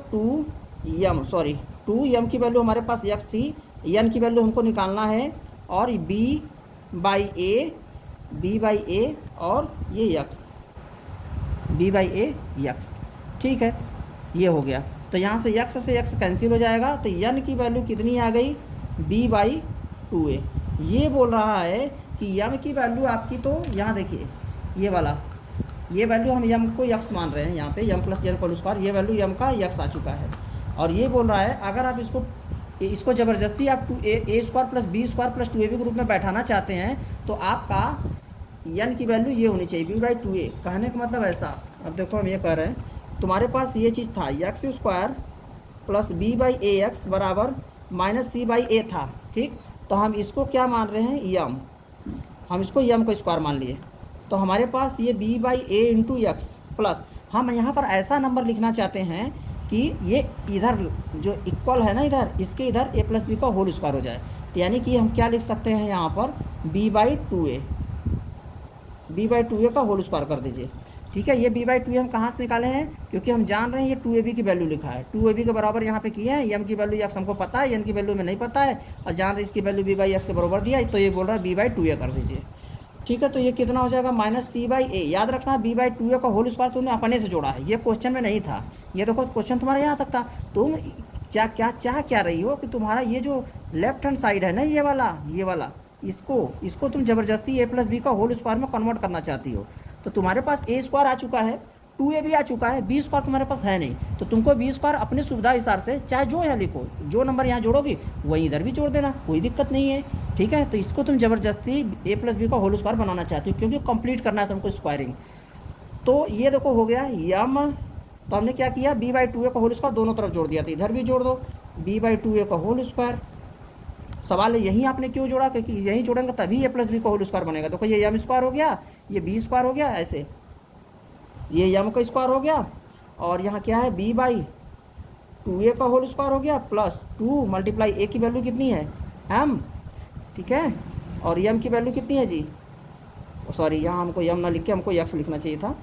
2m की वैल्यू हमारे पास यक्स थी, एन की वैल्यू हमको निकालना है, और b बाई ए और ये x, b by A x. ठीक है, ये हो गया। तो यहाँ से यक्स कैंसिल हो जाएगा, तो एन की वैल्यू कितनी आ गई, b बाई 2a। ये बोल रहा है कि यम की वैल्यू आपकी, तो यहाँ देखिए ये वाला, ये वैल्यू हम यम को यक्स मान रहे हैं, यहाँ पे यम प्लस एन होल स्क्वायर, ये वैल्यू यम का यक्स आ चुका है। और ये बोल रहा है अगर आप इसको ज़बरदस्ती आप a square plus b square plus 2ab के रूप में बैठाना चाहते हैं, तो आपका एन की वैल्यू ये होनी चाहिए b बाई 2a। कहने का मतलब ऐसा, अब देखो हम ये कह रहे हैं, तुम्हारे पास ये चीज़ था X square plus B by A X बराबर माइनस सी बाई ए था। ठीक, तो हम इसको क्या मान रहे हैं, यम, हम इसको यम का स्क्वायर मान लिए। तो हमारे पास ये b by A into x plus, हम यहाँ पर ऐसा नंबर लिखना चाहते हैं कि ये इधर जो इक्वल है ना, इधर इसके इधर a प्लस बी का होल स्क्वायर हो जाए। तो यानी कि हम क्या लिख सकते हैं यहाँ पर, b बाई 2a का होल स्क्वायर कर दीजिए। ठीक है, ये b बाई 2a हम कहाँ से निकाले हैं, क्योंकि हम जान रहे हैं ये 2ab की वैल्यू लिखा है, 2ab के बराबर यहाँ पे किए हैं, m की वैल्यू x हमको पता है, n की वैल्यू में नहीं पता है, और जान रहे इसकी वैल्यू b बाई x के बराबर दिया, तो ये बोल रहा है b बाई 2a कर दीजिए। ठीक है, तो ये कितना हो जाएगा, माइनस सी बाई ए। याद रखना b बाई 2a का होल स्क्वायर तुमने अपने से जोड़ा है, ये क्वेश्चन में नहीं था। ये देखो क्वेश्चन तुम्हारा यहाँ तक था, तुम क्या रही हो कि तुम्हारा ये जो लेफ्ट हैंड साइड है ना, ये वाला इसको तुम ज़बरदस्ती a प्लस बी का होल स्क्वायर में कन्वर्ट करना चाहती हो। तो तुम्हारे पास a स्क्वायर आ चुका है, 2ab आ चुका है, b स्क्वायर तुम्हारे पास है नहीं, तो तुमको b स्क्वायर अपनी सुविधा हिसाब से चाहे जो यहाँ लिखो, जो नंबर यहाँ जोड़ोगी वही इधर भी जोड़ देना, कोई दिक्कत नहीं है। ठीक है, तो इसको तुम ज़बरदस्ती a प्लस बी का होल स्क्वायर बनाना चाहती हो, क्योंकि कंप्लीट करना है तुमको स्क्वायरिंग। तो ये देखो हो गया यम, तो हमने क्या किया, b बाई 2a का होल स्क्वायर दोनों तरफ जोड़ दिया, तो इधर भी जोड़ दो b बाई 2a का होल स्क्वायर। सवाल है यहीं आपने क्यों जोड़ा, क्योंकि यहीं जोड़ेंगे तभी a प्लस बी का होल स्क्वायर बनेगा। देखो ये यम स्क्वायर हो गया, ये b स्क्वायर हो गया, ऐसे ये यम का स्क्वायर हो गया, और यहाँ क्या है b बाई 2a का होल स्क्वायर हो गया, प्लस 2 मल्टीप्लाई a की वैल्यू कितनी है, m। ठीक है, और यम की वैल्यू कितनी है जी, सॉरी यहाँ हमको यम ना लिख के हमको यक्स लिखना चाहिए था,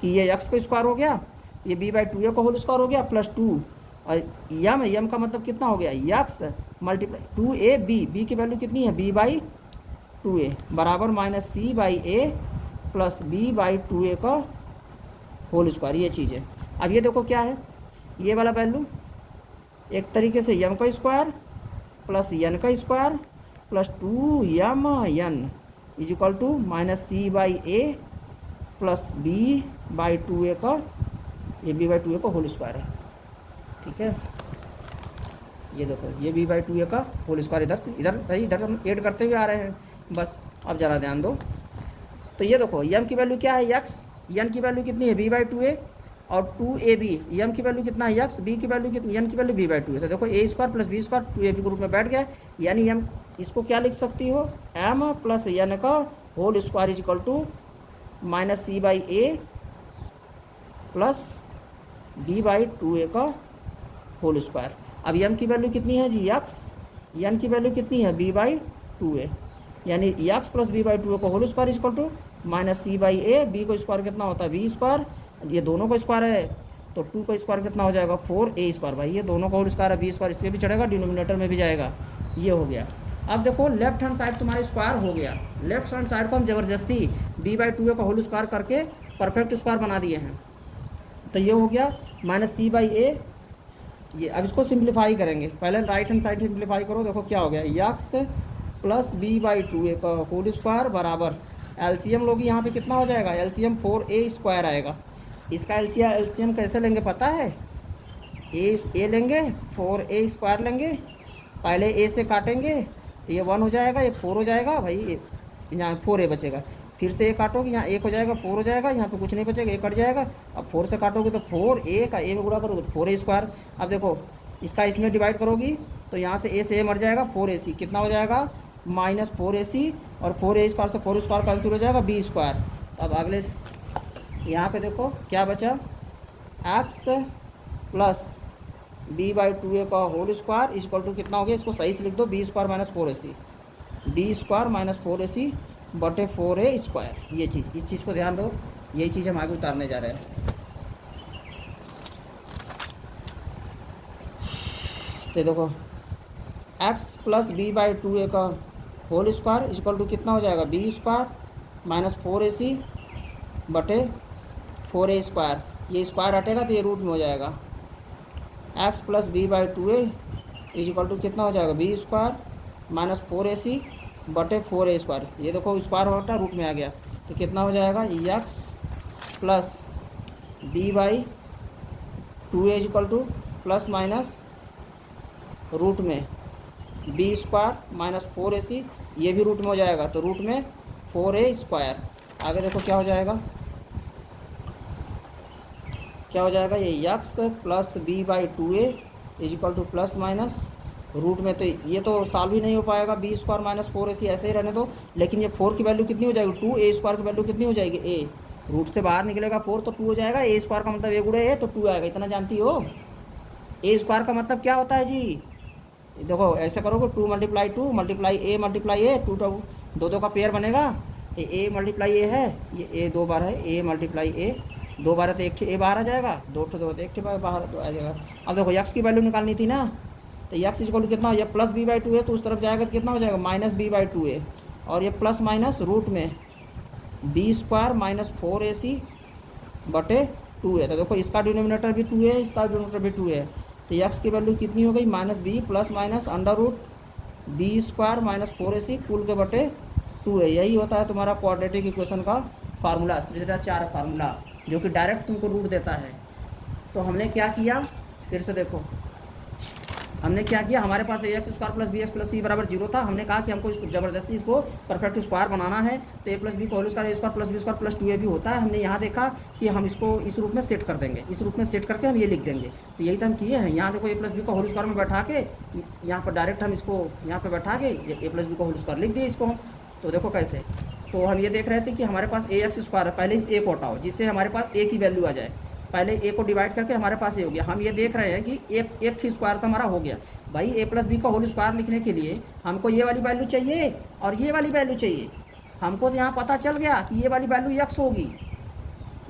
कि ये यक्स का स्क्वायर हो गया, ये b बाई 2a का होल स्क्वायर हो गया, प्लस 2 और यम का मतलब कितना हो गया, यक्स मल्टीप्लाई 2ab, b की वैल्यू कितनी है b बाई 2a बराबर minus C by a plus b by 2a का होल स्क्वायर, ये चीज़ है। अब ये देखो क्या है, ये वाला वैल्यू एक तरीके से यम का स्क्वायर प्लस एन का square plus 2mn is equal to minus C by a plus b by 2a का, ये b बाई 2a का होल स्क्वायर है। ठीक है, ये देखो ये बी बाई टू ए का होल स्क्वायर इधर भाई इधर हम ऐड करते हुए आ रहे हैं बस। अब ज़रा ध्यान दो, तो ये देखो यम की वैल्यू क्या है यक्स, यन की वैल्यू कितनी है बी बाई टू ए, और टू ए बी, यम की वैल्यू कितना है यक्स, बी की वैल्यू कितनी, यन की वैल्यू बी बाई टू है। तो देखो a square plus b square two a b के रूप में बैठ गया, यानी एम इसको क्या लिख सकती हो, एम प्लस एन का whole square is equal to minus C by a plus B by two a का होल स्क्वायर। अब यम की वैल्यू कितनी है जी यक्स, यन की वैल्यू कितनी है बी बाई टू ए, यानी x plus B by two a का whole square is equal to minus C by a, b को स्क्वायर कितना होता है बी स्क्वायर, ये दोनों का स्क्वायर है तो टू का स्क्वायर कितना हो जाएगा 4a स्क्वायर, भाई ये दोनों का होल स्क्वायर है बी स्क्वायर, इससे भी चढ़ेगा डिनोमिनेटर में भी जाएगा, ये हो गया। अब देखो लेफ्ट हैंड साइड तुम्हारा स्क्वायर हो गया, लेफ्ट हैंड साइड को हम ज़बरदस्ती बी बाई टू ए का होल स्क्वायर करके परफेक्ट स्क्वायर बना दिए हैं। तो ये हो गया माइनस सी बाई ए, ये अब इसको सिंप्लीफाई करेंगे, पहले राइट हैंड साइड सिंप्लीफाई करो, देखो क्या हो गया x plus B by two a का होल स्क्वायर बराबर एलसीएम लोगी यहाँ पे कितना हो जाएगा, एलसीएम 4a स्क्वायर आएगा। इसका एलसीएम कैसे लेंगे पता है, ए लेंगे 4a स्क्वायर लेंगे, पहले ए से काटेंगे तो ये 1 हो जाएगा, ये 4 हो जाएगा, भाई यहाँ 4a बचेगा, फिर से ए काटोगे यहाँ 1 हो जाएगा 4 हो जाएगा, यहाँ पे कुछ नहीं बचेगा, ए कट जाएगा। अब 4 से काटोगे तो 4a का ए में गुणा करोगे 4a स्क्वायर। अब देखो इसका इसमें डिवाइड करोगी तो यहाँ से ए से ए मर जाएगा, 4ac कितना हो जाएगा माइनस 4ac, और 4a स्क्वायर से 4 स्क्वायर कैंसिल हो जाएगा बी स्क्वायर। अब अगले यहाँ पे देखो क्या बचा, x plus B by two a का whole square is equal to कितना हो गया, इसको सही से लिख दो b square minus 4ac, b square minus 4ac बटे 4a स्क्वायर। ये चीज़, इस चीज़ को ध्यान दो, यही चीज़ हम आगे उतारने जा रहे हैं। तो देखो x plus B by two a का whole square is equal to कितना हो जाएगा बी स्क्वायर माइनस 4ac बटे 4a स्क्वायर, ये स्क्वायर हटेगा तो ये रूट में हो जाएगा, x plus B by two a is equal to कितना हो जाएगा बी स्क्वायर माइनस 4ac बटे 4a स्क्वायर, ये देखो स्क्वायर हटा रूट में आ गया, तो कितना हो जाएगा x plus B by two a is equal to plus minus root में बी स्क्वायर माइनस 4ac, ये भी रूट में हो जाएगा तो रूट में 4a स्क्वायर। आगे देखो क्या हो जाएगा, क्या हो जाएगा ये x plus B by two a is equal to plus minus root में, तो ये तो सॉल्व ही नहीं हो पाएगा, बी स्क्वायर माइनस 4ac ऐसे ही रहने दो, लेकिन ये 4 की वैल्यू कितनी हो जाएगी 2a स्क्वायर की वैल्यू कितनी हो जाएगी a, रूट से बाहर निकलेगा 4 तो 2 हो जाएगा, a स्क्वायर का मतलब a गुणे a तो 2 आएगा, इतना जानती हो। a स्क्वायर का मतलब क्या होता है जी, देखो ऐसे करोगे 2 मल्टीप्लाई टू मल्टीप्लाई ए 2 दो का पेयर बनेगा, ए मल्टीप्लाई ए है, ये ए 2 बार है, ए मल्टीप्लाई ए 2 बार है तो एक ए बाहर आ जाएगा, 2 तो एक बाहर आ जाएगा। अब देखो यक्स की वैल्यू निकालनी थी ना, तो यक्स इज इक्वल टू कितना हो जाएगा प्लस बी बाई टू है, तो उस तरफ जाएगा तो कितना हो जाएगा माइनस बी बाई टू है, और ये प्लस माइनस रूट में बी स्क्वायर माइनस 4ac बटे 2 है, तो देखो इसका डिनोमिनेटर भी 2 है, इसका डिनोमिनेटर भी 2 है, तो यक्स की वैल्यू कितनी हो गई minus b plus minus under root b square minus 4ac कुल के बटे 2 है। यही होता है तुम्हारा क्वाड्रेटिक इक्वेशन का फार्मूला, श्रीधराचार्य फार्मूला, जो कि डायरेक्ट तुमको रूट देता है। तो हमने क्या किया, फिर से देखो हमने क्या किया, हमारे पास a x square plus b x plus c बराबर 0 था, हमने कहा कि हमको इसको ज़बरदस्ती इसको परफेक्ट स्क्वायर बनाना है, तो ए प्लस बी का whole square a square plus b square plus 2a भी होता है। हमने यहाँ देखा कि हम इसको इस रूप में सेट कर देंगे, इस रूप में सेट करके हम ये लिख देंगे, तो यही तो हम किए हैं। यहाँ देखो ए प्लस बी का होल स्क्वायर में बैठा के यहाँ पर डायरेक्ट हम इसको यहाँ पर बैठा के ए प्लस बी का होल स्क्वायर लिख दिए इसको हम, तो देखो कैसे। तो हम ये देख रहे थे कि हमारे पास ए एक्स स्क्वायर है, पहले इस ए को हटाओ जिससे हमारे पास ए की वैल्यू आ जाए, पहले ए को डिवाइड करके हमारे पास ये हो गया। हम ये देख रहे हैं कि एक ही स्क्वायर तो हमारा हो गया, भाई ए प्लस बी का होल स्क्वायर लिखने के लिए हमको ये वाली वैल्यू चाहिए और ये वाली वैल्यू चाहिए। हमको तो यहाँ पता चल गया कि ये वाली वैल्यू एक्स होगी,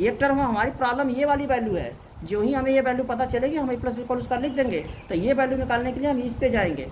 एक टर्म हमारी प्रॉब्लम ये वाली वैल्यू है, जो ही हमें ये वैल्यू पता चलेगी हम ए प्लस बी का होल स्क्वायर लिख देंगे, तो ये वैल्यू निकालने के लिए हम इस पे जाएंगे,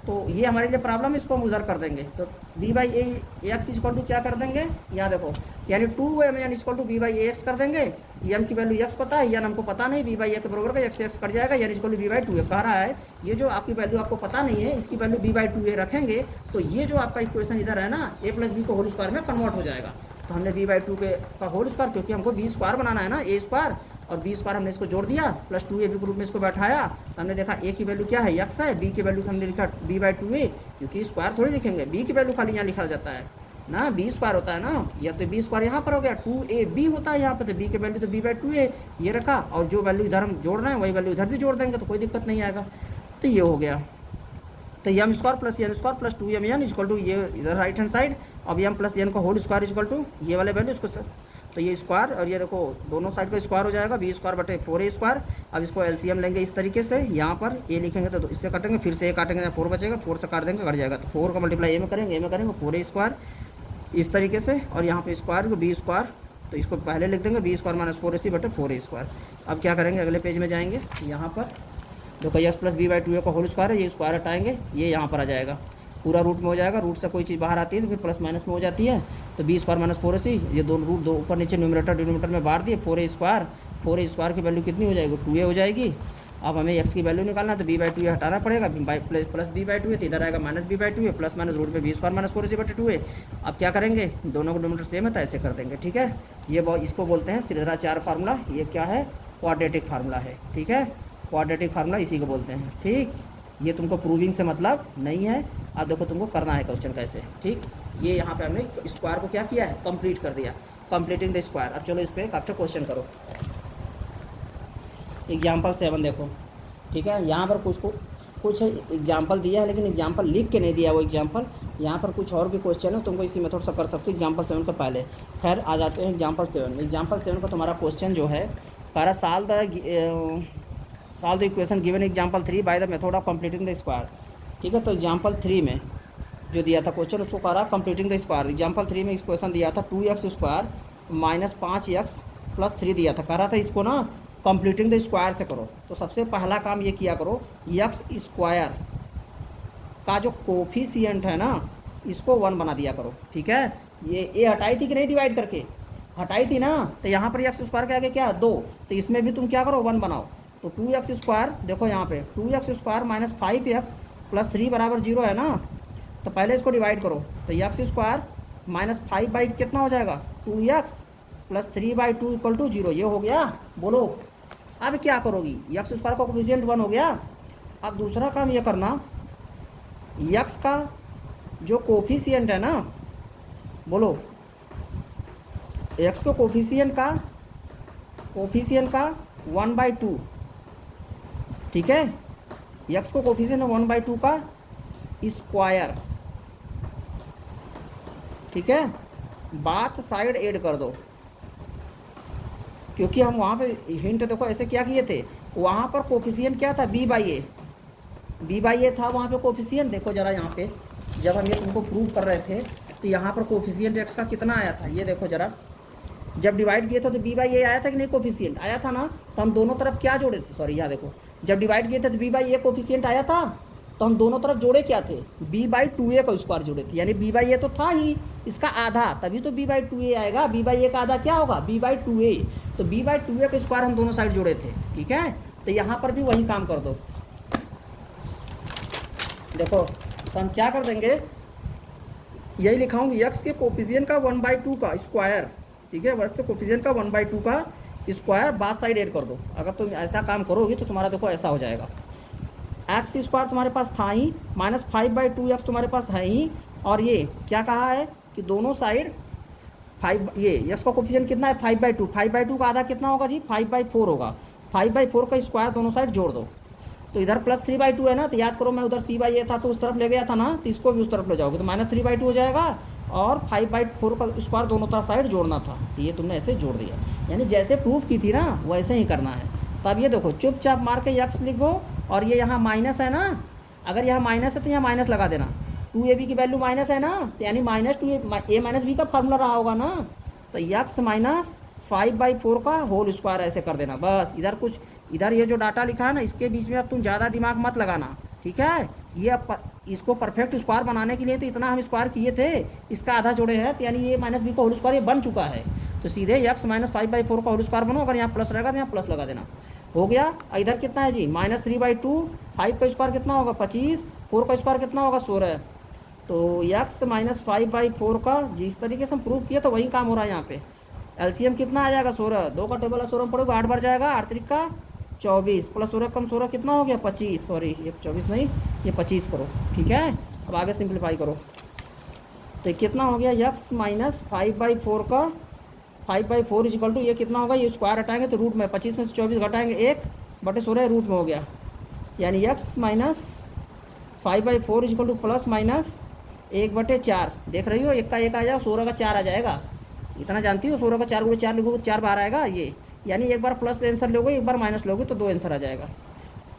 तो ये हमारे लिए प्रॉब्लम है, इसको हम उधर कर देंगे। तो b by A x equal to क्या कर देंगे, यहाँ देखो यानी 2m n equal to B by A x कर देंगे, एम की वैल्यू एक्स पता है, एन हमको पता नहीं, बी बाई ए के बराबर का एक्स कट जाएगा, n equal to B by 2a कह रहा है। ये जो आपकी वैल्यू आपको पता नहीं है, इसकी वैल्यू बी बाई 2a रखेंगे, तो ये जो आपका इक्वेशन इधर है ना ए प्लस बी को होल स्क्वायर में कन्वर्ट हो जाएगा। तो हमने बी बाई 2 का होल स्क्वायर, क्योंकि हमको बी स्क्वायर बनाना है ना, ए स्क्वायर, और बी स्क्वायर हमने इसको जोड़ दिया प्लस 2ab के रूप में इसको बैठाया, तो हमने देखा a की वैल्यू क्या है x है, b की वैल्यू हमने लिखा b/2a, क्योंकि स्क्वायर थोड़ी लिखेंगे, b की वैल्यू खाली यहाँ लिखा जाता है ना, बी स्क्वायर होता है ना, या तो बी स्क्वायर यहाँ पर हो गया, 2ab होता है यहाँ पर, तो बी की वैल्यू तो b/2a ये रखा, और जो वैल्यू इधर हम जोड़ रहे हैं वही वैल्यू इधर भी जोड़ देंगे तो कोई दिक्कत नहीं आएगा। तो ये हो गया, तो m square plus N square plus 2mn equal to, ये इधर राइट हैंड साइड, अब एम प्लस एन का होल स्क्वायर इक्वल टू ये वाले वैल्यू इसको, तो ये स्क्वायर और ये देखो दोनों साइड का स्क्वायर हो जाएगा, बी स्क्वायर बटे 4a स्क्वायर। अब इसको एलसीएम लेंगे इस तरीके से, यहाँ पर ए लिखेंगे तो इससे काटेंगे, फिर से ए काटेंगे, 4 बचेगा, 4 से काट देंगे कट जाएगा, तो 4 का मल्टीप्लाई ए में करेंगे 4a स्क्वायर इस तरीके से, और यहाँ पे स्क्वायर को बी स्क्वायर, तो इसको पहले लिख देंगे बी स्क्वायर माइनस 4ac बटे 4a स्क्वायर। अब क्या करेंगे, अगले पेज में जाएंगे, यहाँ पर देखो x प्लस b/2a का होल स्क्वायर है, ये स्क्वायर हटाएंगे, ये यहाँ पर आ जाएगा, पूरा रूट में हो जाएगा, रूट से कोई चीज़ बाहर आती है तो फिर प्लस माइनस में हो जाती है, तो बी स्क्वायर माइनस 4ac, ये दोनों रूट दो ऊपर नीचे न्यूमरेटर डिनोमिनेटर में बांट दिए, 4a स्क्वायर की वैल्यू कितनी हो जाएगी, 2a हो जाएगी। अब हमें x की वैल्यू निकालना है तो b/2a हटाना पड़ेगा, प्लस b/2a, तो इधर आएगा minus b/2a, plus minus root में बी स्क्वायर माइनस 4ac बटे 2a। अब क्या करेंगे, दोनों को डिनोमिनेटर सेम है तो ऐसे कर देंगे, ठीक है। ये इसको बोलते हैं श्रीधराचार्य फार्मूला, ये क्या है, क्वाड्रेटिक फार्मूला है, ठीक है, क्वाड्रेटिक फार्मूला इसी को बोलते हैं, ठीक। ये तुमको प्रूविंग से मतलब नहीं है, अब देखो तुमको करना है क्वेश्चन कैसे, ठीक। ये यहाँ पे हमने स्क्वायर को क्या किया है, कंप्लीट कर दिया, कंप्लीटिंग द स्क्वायर। अब चलो इस पर एक आफ्टर क्वेश्चन करो, एग्जाम्पल 7 देखो, ठीक है। यहाँ पर कुछ एग्जाम्पल दिया है, लेकिन एग्जाम्पल लिख के नहीं दिया वो एग्जाम्पल, यहाँ पर कुछ और भी क्वेश्चन है, तुमको इसी मेथड से कर सकते हो एग्जाम्पल 7 के पहले। खैर आ जाते हैं एग्जाम्पल 7। एग्जाम्पल 7 का तुम्हारा क्वेश्चन जो है, कह रहा solve the equation given example 3 by the method of completing the square, ठीक है। तो एग्जाम्पल 3 में जो दिया था क्वेश्चन, उसको कह रहा कंप्लीटिंग द स्क्वायर। एग्जाम्पल 3 में इक्वेशन दिया था 2x square minus 5x plus 3 दिया था, कह रहा था इसको ना कंप्लीटिंग द स्क्वायर से करो। तो सबसे पहला काम ये किया करो, x स्क्वायर का जो कोफिशिएंट है ना, इसको 1 बना दिया करो, ठीक है। ये हटाई थी कि नहीं, डिवाइड करके हटाई थी ना, तो यहाँ पर x स्क्वायर के आगे क्या है 2, तो इसमें भी तुम क्या करो 1 बनाओ। तो 2x स्क्वायर देखो यहाँ पे 2x square minus 5x plus 3 बराबर 0 है ना, तो पहले इसको डिवाइड करो, तो x स्क्वायर माइनस 5 कितना हो जाएगा 2x प्लस 3/2 इक्वल टू 0, ये हो गया। बोलो अब क्या करोगी, x स्क्वायर का कोफिशिएंट 1 हो गया। अब दूसरा काम ये करना, x का जो कोफिशिएंट है ना, बोलो x को कोफिशिएंट का 1/2, ठीक है। x को कोफिशिएंट 1/2 का स्क्वायर, ठीक है। बात साइड ऐड कर दो, क्योंकि हम वहाँ पे हिंट देखो ऐसे क्या किए थे, वहाँ पर कोफिशिएंट क्या था b/a था वहाँ पे कोफिशिएंट। देखो जरा यहाँ पे जब हम ये तुमको प्रूव कर रहे थे, तो यहाँ पर कोफिशिएंट x का कितना आया था, ये देखो जरा, जब डिवाइड किए थे तो b/a आया था कि नहीं, कोफिशिएंट आया था ना, तो हम दोनों तरफ क्या जोड़े थे, सॉरी यहाँ देखो, जब डिवाइड किए थे तो b/a कोफिशिएंट आया था, तो हम दोनों तरफ जोड़े क्या थे, b/2a का स्क्वायर जोड़े थे, यानी b/a तो था ही, इसका आधा, तभी तो b/2a आएगा, b/a का आधा क्या होगा b/2a, तो b/2a का स्क्वायर हम दोनों साइड जोड़े थे, ठीक है। तो यहाँ पर भी वही काम कर दो, देखो तो हम क्या कर देंगे, यही लिखाऊंगी x के कोफिशिएंट का 1/2 का स्क्वायर, ठीक है, x के कोफिशिएंट का 1/2 का स्क्वायर बात साइड ऐड कर दो। अगर तुम ऐसा काम करोगे तो तुम्हारा देखो ऐसा हो जाएगा, एक्स स्क्वायर तुम्हारे पास था ही, माइनस 5/2x तुम्हारे पास है ही, और ये क्या कहा है कि दोनों साइड 5, ये x का कोफिशिएंट कितना है 5/2, 5/2 का आधा कितना होगा जी 5/4 होगा, 5/4 का स्क्वायर दोनों साइड जोड़ दो। तो इधर प्लस 3/2 है ना, तो याद करो मैं उधर c/a था तो उस तरफ ले गया था ना, तो इसको भी उस तरफ ले जाओगे तो माइनस 3/2 हो जाएगा, और 5/4 का स्क्वायर दोनों तरफ साइड जोड़ना था, ये तुमने ऐसे जोड़ दिया, यानी जैसे प्रूफ की थी ना वैसे ही करना है। तब ये देखो चुपचाप मार के x लिखो, और ये यहाँ माइनस है ना, अगर यहाँ माइनस है तो यहाँ माइनस लगा देना, 2ab की वैल्यू माइनस है ना, तो यानी माइनस 2a माइनस b का फार्मूला रहा होगा ना, तो x माइनस 5/4 का होल स्क्वायर ऐसे कर देना बस। इधर ये जो डाटा लिखा है ना, इसके बीच में अब तुम ज़्यादा दिमाग मत लगाना, ठीक है। ये इसको परफेक्ट स्क्वायर बनाने के लिए तो इतना हम स्क्वायर किए थे, इसका आधा जोड़े हैं, तो यानी ये माइनस b का होल स्क्वायर ये बन चुका है, तो सीधे x माइनस 5/4 का होल स्क्वायर बनो, अगर यहाँ प्लस रहेगा तो यहाँ प्लस लगा देना, हो गया। इधर कितना है जी माइनस 3/2, 5 का स्क्वायर कितना होगा 25, 4 का स्क्वायर कितना होगा 16, तो x माइनस 5/4 का जिस तरीके से हम प्रूव किया तो वही काम हो रहा है यहाँ पे, एलसीएम कितना आ जाएगा 16, 2 का टेबल है 16 पढ़ोगे 8 बार जाएगा, 8 त्रिक का 24 प्लस 16 कम 16 कितना हो गया 25, सॉरी ये 24 नहीं ये 25 करो, ठीक है। अब आगे सिंप्लीफाई करो तो कितना हो गया यक्स माइनस 5/4 का 5/4 इजिकल टू ये कितना होगा, ये स्क्वायर हटाएंगे तो रूट में 25 में से 24 घटाएंगे 1/16 रूट में हो गया, यानी x minus 5/4 is equal to plus minus 1/4। देख रही हो, एक का एक आ जाएगा 16 का 4 आ जाएगा, इतना जानती हो 16 का 4 गुणे 4 लिखोगे तो 4 बार आएगा ये, यानी एक बार प्लस आंसर लोगे एक बार माइनस लोगे तो 2 आंसर आ जाएगा।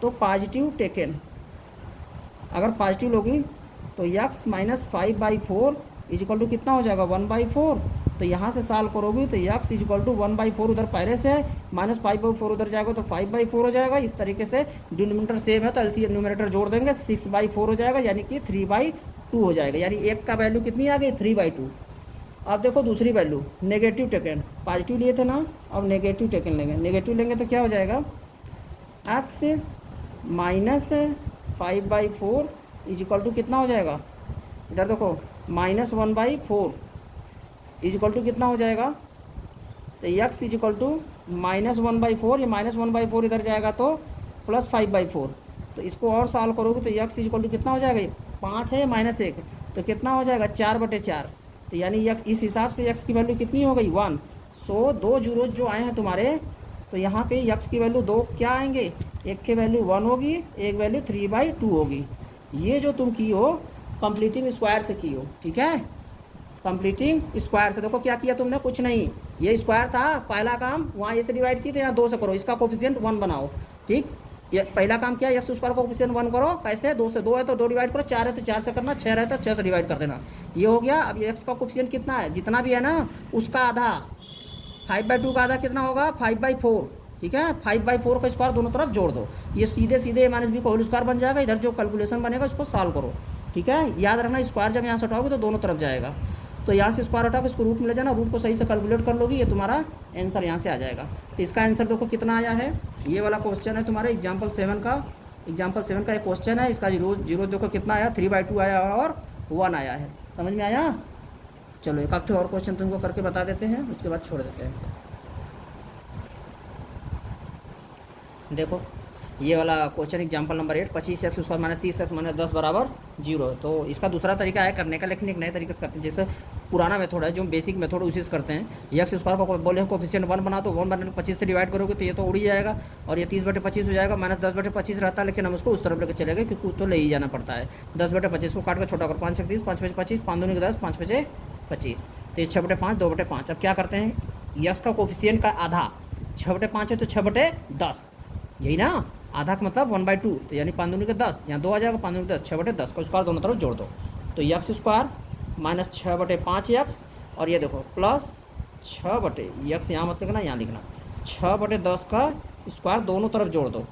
तो पॉजिटिव टेकन, अगर पॉजिटिव लोगी तो यक्स माइनस 5/4 इजिकल टू कितना हो जाएगा 1/4। तो यहाँ से सॉल्व करोगी तो यक्स इजिकल टू 1/4 उधर पहले से है, माइनस 5/4 उधर जाएगा तो 5/4 हो जाएगा। इस तरीके से डिनोमिनेटर सेम है तो एलसीएम न्यूमरेटर जोड़ देंगे 6/4 हो जाएगा, यानी कि 3/2 हो जाएगा, यानी एक का वैल्यू कितनी आ गई 3/2। अब देखो दूसरी वैल्यू नेगेटिव टेकन, पॉजिटिव लिए थे ना, अब नेगेटिव टेकन लेंगे, नेगेटिव लेंगे तो क्या हो जाएगा एक्स माइनस 5/4 इजिकल टू कितना हो जाएगा, इधर देखो माइनस 1/4 इजिकल टू कितना हो जाएगा, तो यक्स इजिकल टू माइनस 1/4, ये माइनस 1/4 इधर जाएगा तो प्लस 5/4। तो इसको और सॉल्व करोगे तो यक्स इजिकल टू कितना हो जाएगा, ये 5 है माइनस 1 तो कितना हो जाएगा 4/4। तो यानी यक्स इस हिसाब से यक्स की वैल्यू कितनी हो गई 1। सो 2 जीरो जो आए हैं तुम्हारे, तो यहाँ पे यक्स की वैल्यू 2 क्या आएंगे, एक की वैल्यू 1 होगी, एक वैल्यू 3/2 होगी। ये जो तुम की हो कंप्लीटिंग स्क्वायर से की हो, ठीक है, कंप्लीटिंग स्क्वायर से। देखो क्या किया तुमने, कुछ नहीं, ये स्क्वायर था पहला काम, वहाँ ए से डिवाइड की तो यहाँ 2 से करो, इसका कोफिशिएंट 1 बनाओ, ठीक। ये पहला काम किया यक्स स्क्वायर का कोफिशिएंट 1 करो, कैसे 2 से, 2 है तो 2 डिवाइड करो, 4 है तो 4 से करना, 6 रहता है 6 से डिवाइड कर देना, ये हो गया। अब एक्स का कोफिशिएंट कितना है, जितना भी है ना उसका आधा, 5/2 का आधा कितना होगा 5/4, ठीक है। 5/4 का स्क्वायर दोनों तरफ जोड़ दो, ये सीधे सीधे माइनस बी का होल स्क्वायर बन जाएगा। इधर जो कैलकुलेशन बनेगा उसको सॉल्व करो, ठीक है। याद रखना स्क्वायर जब यहाँ से हटाओगे तो दोनों तरफ जाएगा, तो यहाँ से स्क्वायर हटा के इसको रूट में ले जाना, रूट को सही से कैलकुलेट कर लोगी, ये तुम्हारा आंसर यहाँ से आ जाएगा। तो इसका आंसर देखो कितना आया है, ये वाला क्वेश्चन है तुम्हारे एग्जाम्पल 7 का, एक क्वेश्चन है, इसका जीरो देखो कितना आया 3/2 आया और 1 आया है, समझ में आया। चलो एक आध और क्वेश्चन तुमको करके बता देते हैं, उसके बाद छोड़ देते हैं। देखो ये वाला question example number 8, 25x square minus 30x minus 10 बराबर 0। तो इसका दूसरा तरीका है करने का, लेकिन एक नए तरीके से करते हैं, जैसे पुराना मेथड है जो बेसिक मेथड उसी से करते हैं। एक्स स्क्वायर को बोले कोफिशिएंट 1 बना, तो 1 बनाने 25 से डिवाइड करोगे तो ये तो उड़ ही जाएगा, और ये 30/25 हो जाएगा, माइनस 10/25 रहता है, लेकिन हम उसको उस तरफ लेकर चलेंगे क्योंकि तो ले ही जाना पड़ता है। 10/25 को काट कर छोटा कर, 5 30, 5 25, 5 दूनी 10, 5 25, तो ये 6/5 2/5। अब क्या करते हैं, यक्स का कोफिशिएंट का आधा 6/5 है तो 6/10, यही ना, आधा का मतलब 1/2, तो यानी 5 दूनी के 10, यहाँ 2 आ जाएगा, 5 दूनी 10, 6/10 का स्क्वायर दोनों तरफ जोड़ दो, तो यक्स स्क्वायर माइनस 6/5 यक्स, और ये देखो प्लस 6 यक्स यहाँ मत लिखना, यहाँ लिखना 6/10 का स्क्वायर दोनों तरफ जोड़ दो,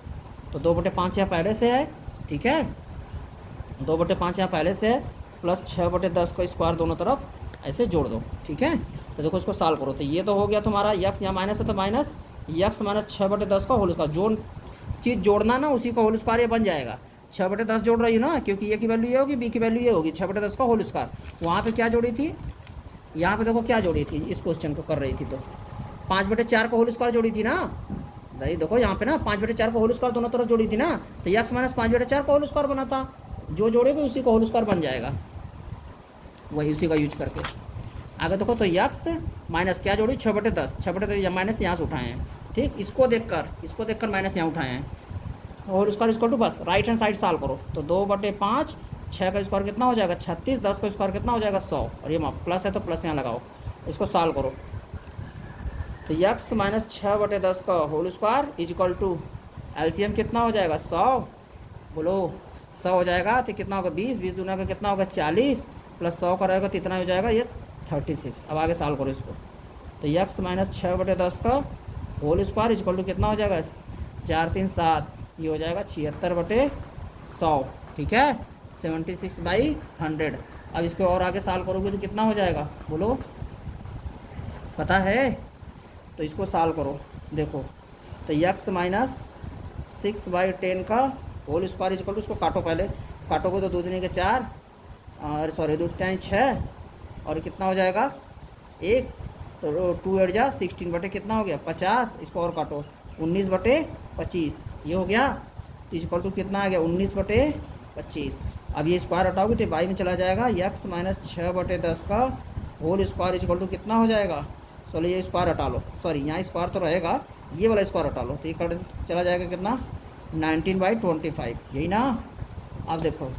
तो 2/5 यहाँ पहले से है, ठीक है, 2/5 यहाँ पहले से है, प्लस 6/10 का स्क्वायर दोनों तरफ ऐसे जोड़ दो, ठीक है। तो देखो इसको सॉल्व करो, तो ये तो हो गया तुम्हारा यक्स, यहाँ माइनस है तो माइनस यक्स माइनस 6/10 का होल स्क्वायर, जो चीज़ जोड़ना ना उसी का होल स्क्वायर ये बन जाएगा। 6/10 जोड़ रही हूँ ना, क्योंकि ए की वैल्यू ये होगी, बी की वैल्यू ये होगी, 6/10 का होल स्क्वायर। वहाँ पे क्या जोड़ी थी, यहाँ पे देखो क्या जोड़ी थी, इस क्वेश्चन को कर रही थी तो 5/4 का होल स्क्वायर जोड़ी थी ना, भाई देखो यहाँ पे ना 5/4 का होल स्क्वायर दोनों तरफ जोड़ी थी ना, तो यक्स माइनस 5/4 का होल स्क्वायर बना था, जो जोड़ेगा उसी का होल स्क्वायर बन जाएगा, वही उसी का यूज करके। आगे देखो तो यक्स माइनस क्या जोड़ी 6/10, 6/10 माइनस यहाँ से उठाए हैं, ठीक, इसको देखकर माइनस यहाँ उठाए हैं, और उसका स्क्वायर टू बस राइट हैंड साइड सॉल्व करो, तो 2/5, 6 का स्क्वायर कितना हो जाएगा 36, 10 का स्क्वायर कितना हो जाएगा 100, और ये प्लस है तो प्लस यहाँ लगाओ, इसको सॉल्व करो, तो यक्स माइनस 6/10 का whole square is equal to LCM कितना हो जाएगा 100, बोलो 100 हो जाएगा, तो कितना होगा 20, 20 दूना का कितना होगा 40, प्लस 100 का रहेगा तो इतना हो जाएगा ये 36। अब आगे सॉल्व करो इसको, तो यक्स माइनस 6/10 का होल स्क्वायर इजिकल टू कितना हो जाएगा 4 3 7, ये हो जाएगा 76/100, ठीक है, 76/100। अब इसको और आगे सॉल्व करोगे तो कितना हो जाएगा, बोलो पता है, तो इसको सॉल्व करो, देखो तो यक्स माइनस 6/10 का होल स्क्वायर इजिकल टू, उसको काटो, पहले काटोगे तो 2 दूनी के 4, और सॉरी 2 3 6, और कितना हो जाएगा 1, तो 2 8 जा 16 बटे कितना हो गया 50, इसको और काटो 19/25 ये हो गया। इक्वल टू कितना आ गया 19/25। अब ये स्क्वायर हटाओगे तो बाई में चला जाएगा, x माइनस 6/10 का होल स्क्वायर इक्वल टू कितना हो जाएगा। चलो ये स्क्वायर हटा लो, सॉरी यहाँ स्क्वायर तो रहेगा, ये वाला स्क्वायर हटा लो तो ये चला जाएगा कितना 19/25, यही ना। अब देखो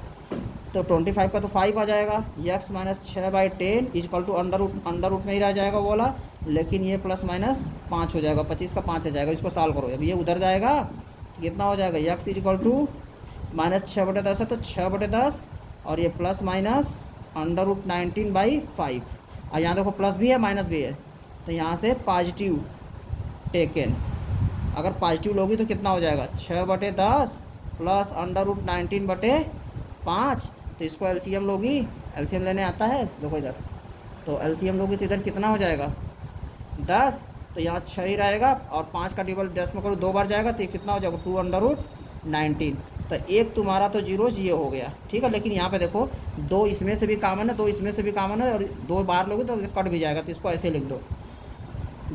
तो 25 का तो 5 आ जाएगा, x minus 6/10 equal to under root में ही रह जाएगा वो वाला, लेकिन ये प्लस माइनस 5 हो जाएगा, 25 का 5 आ जाएगा। इसको सॉल्व करो, अब ये उधर जाएगा तो कितना हो जाएगा x इक्वल टू माइनस 6/10 है तो 6/10 और ये प्लस माइनस √19/5। और यहाँ देखो प्लस भी है माइनस भी है, तो यहाँ से पॉजिटिव टेकन, अगर पॉजिटिव लोगी तो कितना हो जाएगा 6/10 प्लस √19/5। तो इसको एलसीएम लोगी, एलसीएम लेने आता है देखो इधर, तो एलसीएम लोगी तो इधर कितना हो जाएगा 10, तो यहाँ 6 ही रहेगा और 5 का टेबल 10 में करो 2 बार जाएगा तो ये कितना हो जाएगा 2/19। तो एक तुम्हारा तो जीरो ये हो गया, ठीक है। लेकिन यहाँ पे देखो 2 इसमें से भी कॉमन है, 2 इसमें से भी कॉमन है और 2 बार लोगे तो कट भी जाएगा, तो इसको ऐसे लिख दो,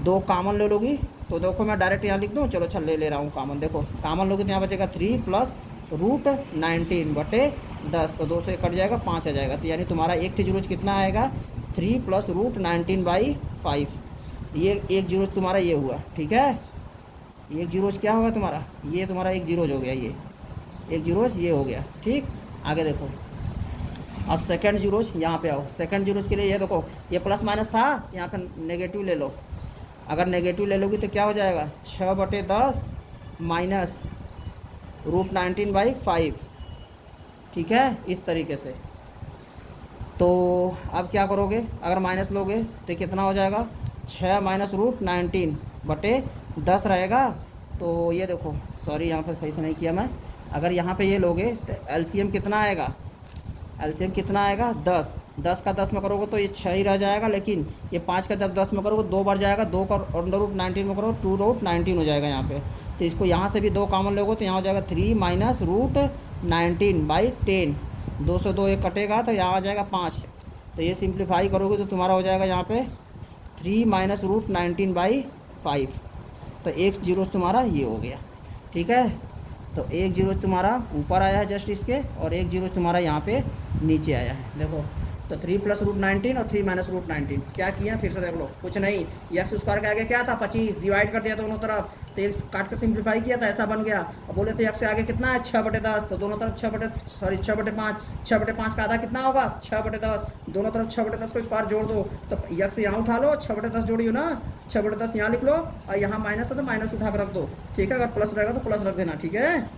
2 कॉमन ले लोगी तो देखो मैं डायरेक्ट यहाँ लिख दूँ, चलो अच्छा ले रहा हूँ कॉमन। देखो कॉमन लोगे तो यहाँ बचेगा 3 प्लस √19/10, तो 2 से कट जाएगा 5 आ जाएगा, तो यानी तुम्हारा एक जीरो कितना आएगा 3 प्लस √19/5। ये एक जीरो तुम्हारा ये हुआ, ठीक है। एक जीरो क्या होगा तुम्हारा, ये तुम्हारा एक जीरो हो गया, ये एक जीरो ये हो गया, ठीक। आगे देखो अब सेकंड जीरो यहाँ पे आओ, सेकंड जीरो के लिए ये देखो ये प्लस माइनस था, यहाँ पे नेगेटिव ले लो, अगर नेगेटिव ले लोगी तो क्या हो जाएगा 6/10 माइनस √19/5, ठीक है, इस तरीके से। तो अब क्या करोगे, अगर माइनस लोगे तो कितना हो जाएगा 6 माइनस √19/10 रहेगा। तो ये देखो सॉरी यहाँ पर सही से नहीं किया मैं, अगर यहाँ पे ये लोगे तो एलसीएम कितना आएगा, एलसीएम कितना आएगा 10, 10 का 10 में करोगे तो ये 6 ही रह जाएगा, लेकिन ये 5 का जब 10 में करोगे 2 बार जाएगा, 2 का √19 में करो 2√19 हो जाएगा यहाँ पे। तो इसको यहाँ से भी 2 कॉमन लोगे तो यहाँ हो जाएगा 3 माइनस √19/10, 2 से 2 एक कटेगा तो यहाँ आ जाएगा 5। तो ये सिंप्लीफाई करोगे तो तुम्हारा हो जाएगा यहाँ पे 3 माइनस √19/5। तो एक जीरो तुम्हारा ये हो गया, ठीक है। तो एक जीरो तुम्हारा ऊपर आया है जस्ट इसके, और एक जीरो तुम्हारा यहाँ पे नीचे आया है, देखो। तो 3 प्लस √19 और 3 माइनस √19 क्या किया फिर से देख लो, कुछ नहीं, एक्स स्क्वायर के आगे क्या था 25, डिवाइड कर दिया दोनों तरफ, तो एक काट के सिंप्लीफाई किया था ऐसा बन गया। अब बोले तो एक्स से आगे कितना है 6/10, तो दोनों तरफ 6/5, 6/5 का आधा कितना होगा 6/10, दोनों तरफ 6/10 को स्क्वायर जोड़ दो, तो एक्स यहाँ उठा लो 6/10 जोड़ियो ना, 6/10 यहाँ लिख लो और यहाँ माइनस है तो माइनस उठा कर रख दो, ठीक है। अगर प्लस रहेगा तो प्लस रख देना, ठीक है,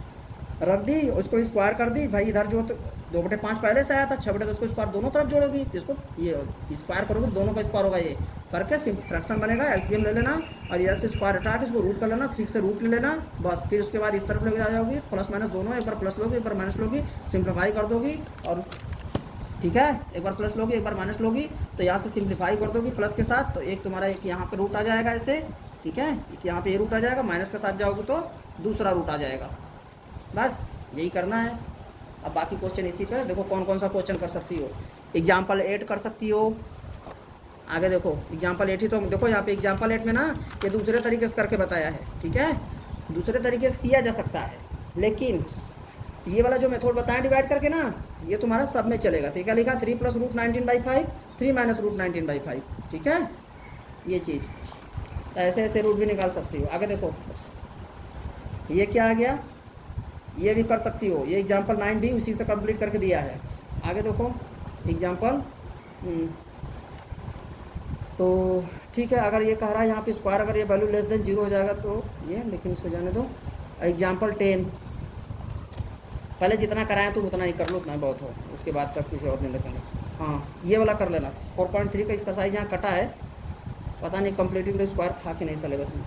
रख दी, उसको स्क्वायर कर दी भाई, इधर जो तो 2/5 पहले से आया था, 6/10 को स्क्वायर दोनों तरफ जोड़ोगी, इसको ये स्क्वायर करोगे दोनों का स्क्वायर होगा, ये करके फ्रैक्शन बनेगा, एलसीएम ले लेना और इधर से स्क्वायर हटा के इसको रूट कर लेना, 6 से रूट ले लेना बस। फिर उसके बाद इस तरफ लेके आ जाओगी, प्लस माइनस दोनों, एक बार प्लस लोगी एक बार माइनस लोगी, सिंप्लीफाई कर दोगी और ठीक है, एक बार प्लस लोगी एक बार माइनस लोगी, तो यहाँ से सिंप्लीफाई कर दोगी प्लस के साथ, तो एक तुम्हारा एक यहाँ पे रूट आ जाएगा ऐसे, ठीक है, एक यहाँ पे ये रूट आ जाएगा, माइनस के साथ जाओगे तो दूसरा रूट आ जाएगा, बस यही करना है। अब बाकी क्वेश्चन इसी पे देखो कौन कौन सा क्वेश्चन कर सकती हो, एग्जाम्पल 8 कर सकती हो। आगे देखो एग्जाम्पल 8 ही तो देखो यहाँ पे एग्जाम्पल 8 में ना ये दूसरे तरीके से करके बताया है, ठीक है, दूसरे तरीके से किया जा सकता है, लेकिन ये वाला जो मेथड बताया डिवाइड करके ना, ये तुम्हारा सब में चलेगा, ठीक है। लिखा 3 प्लस √19/5, 3 माइनस √19/5, ठीक है, ये चीज़ ऐसे ऐसे रूट भी निकाल सकती हो। आगे देखो ये क्या आ गया, ये भी कर सकती हो, ये एग्जाम्पल 9 भी उसी से कंप्लीट करके दिया है। आगे देखो एग्जाम्पल तो ठीक है, अगर ये कह रहा है यहाँ पे स्क्वायर अगर ये वैल्यू लेस देन 0 हो जाएगा तो ये, लेकिन इसको जाने दो। एग्जाम्पल 10 पहले जितना कराएं तुम उतना ही कर लो, उतना बहुत हो, उसके बाद तक किसी और नहीं लिखेंगे। हाँ ये वाला कर लेना, 4.3 का एक्सरसाइज यहाँ कटा है, पता नहीं कंप्लीटिंग स्क्वायर था कि नहीं सिलेबस में।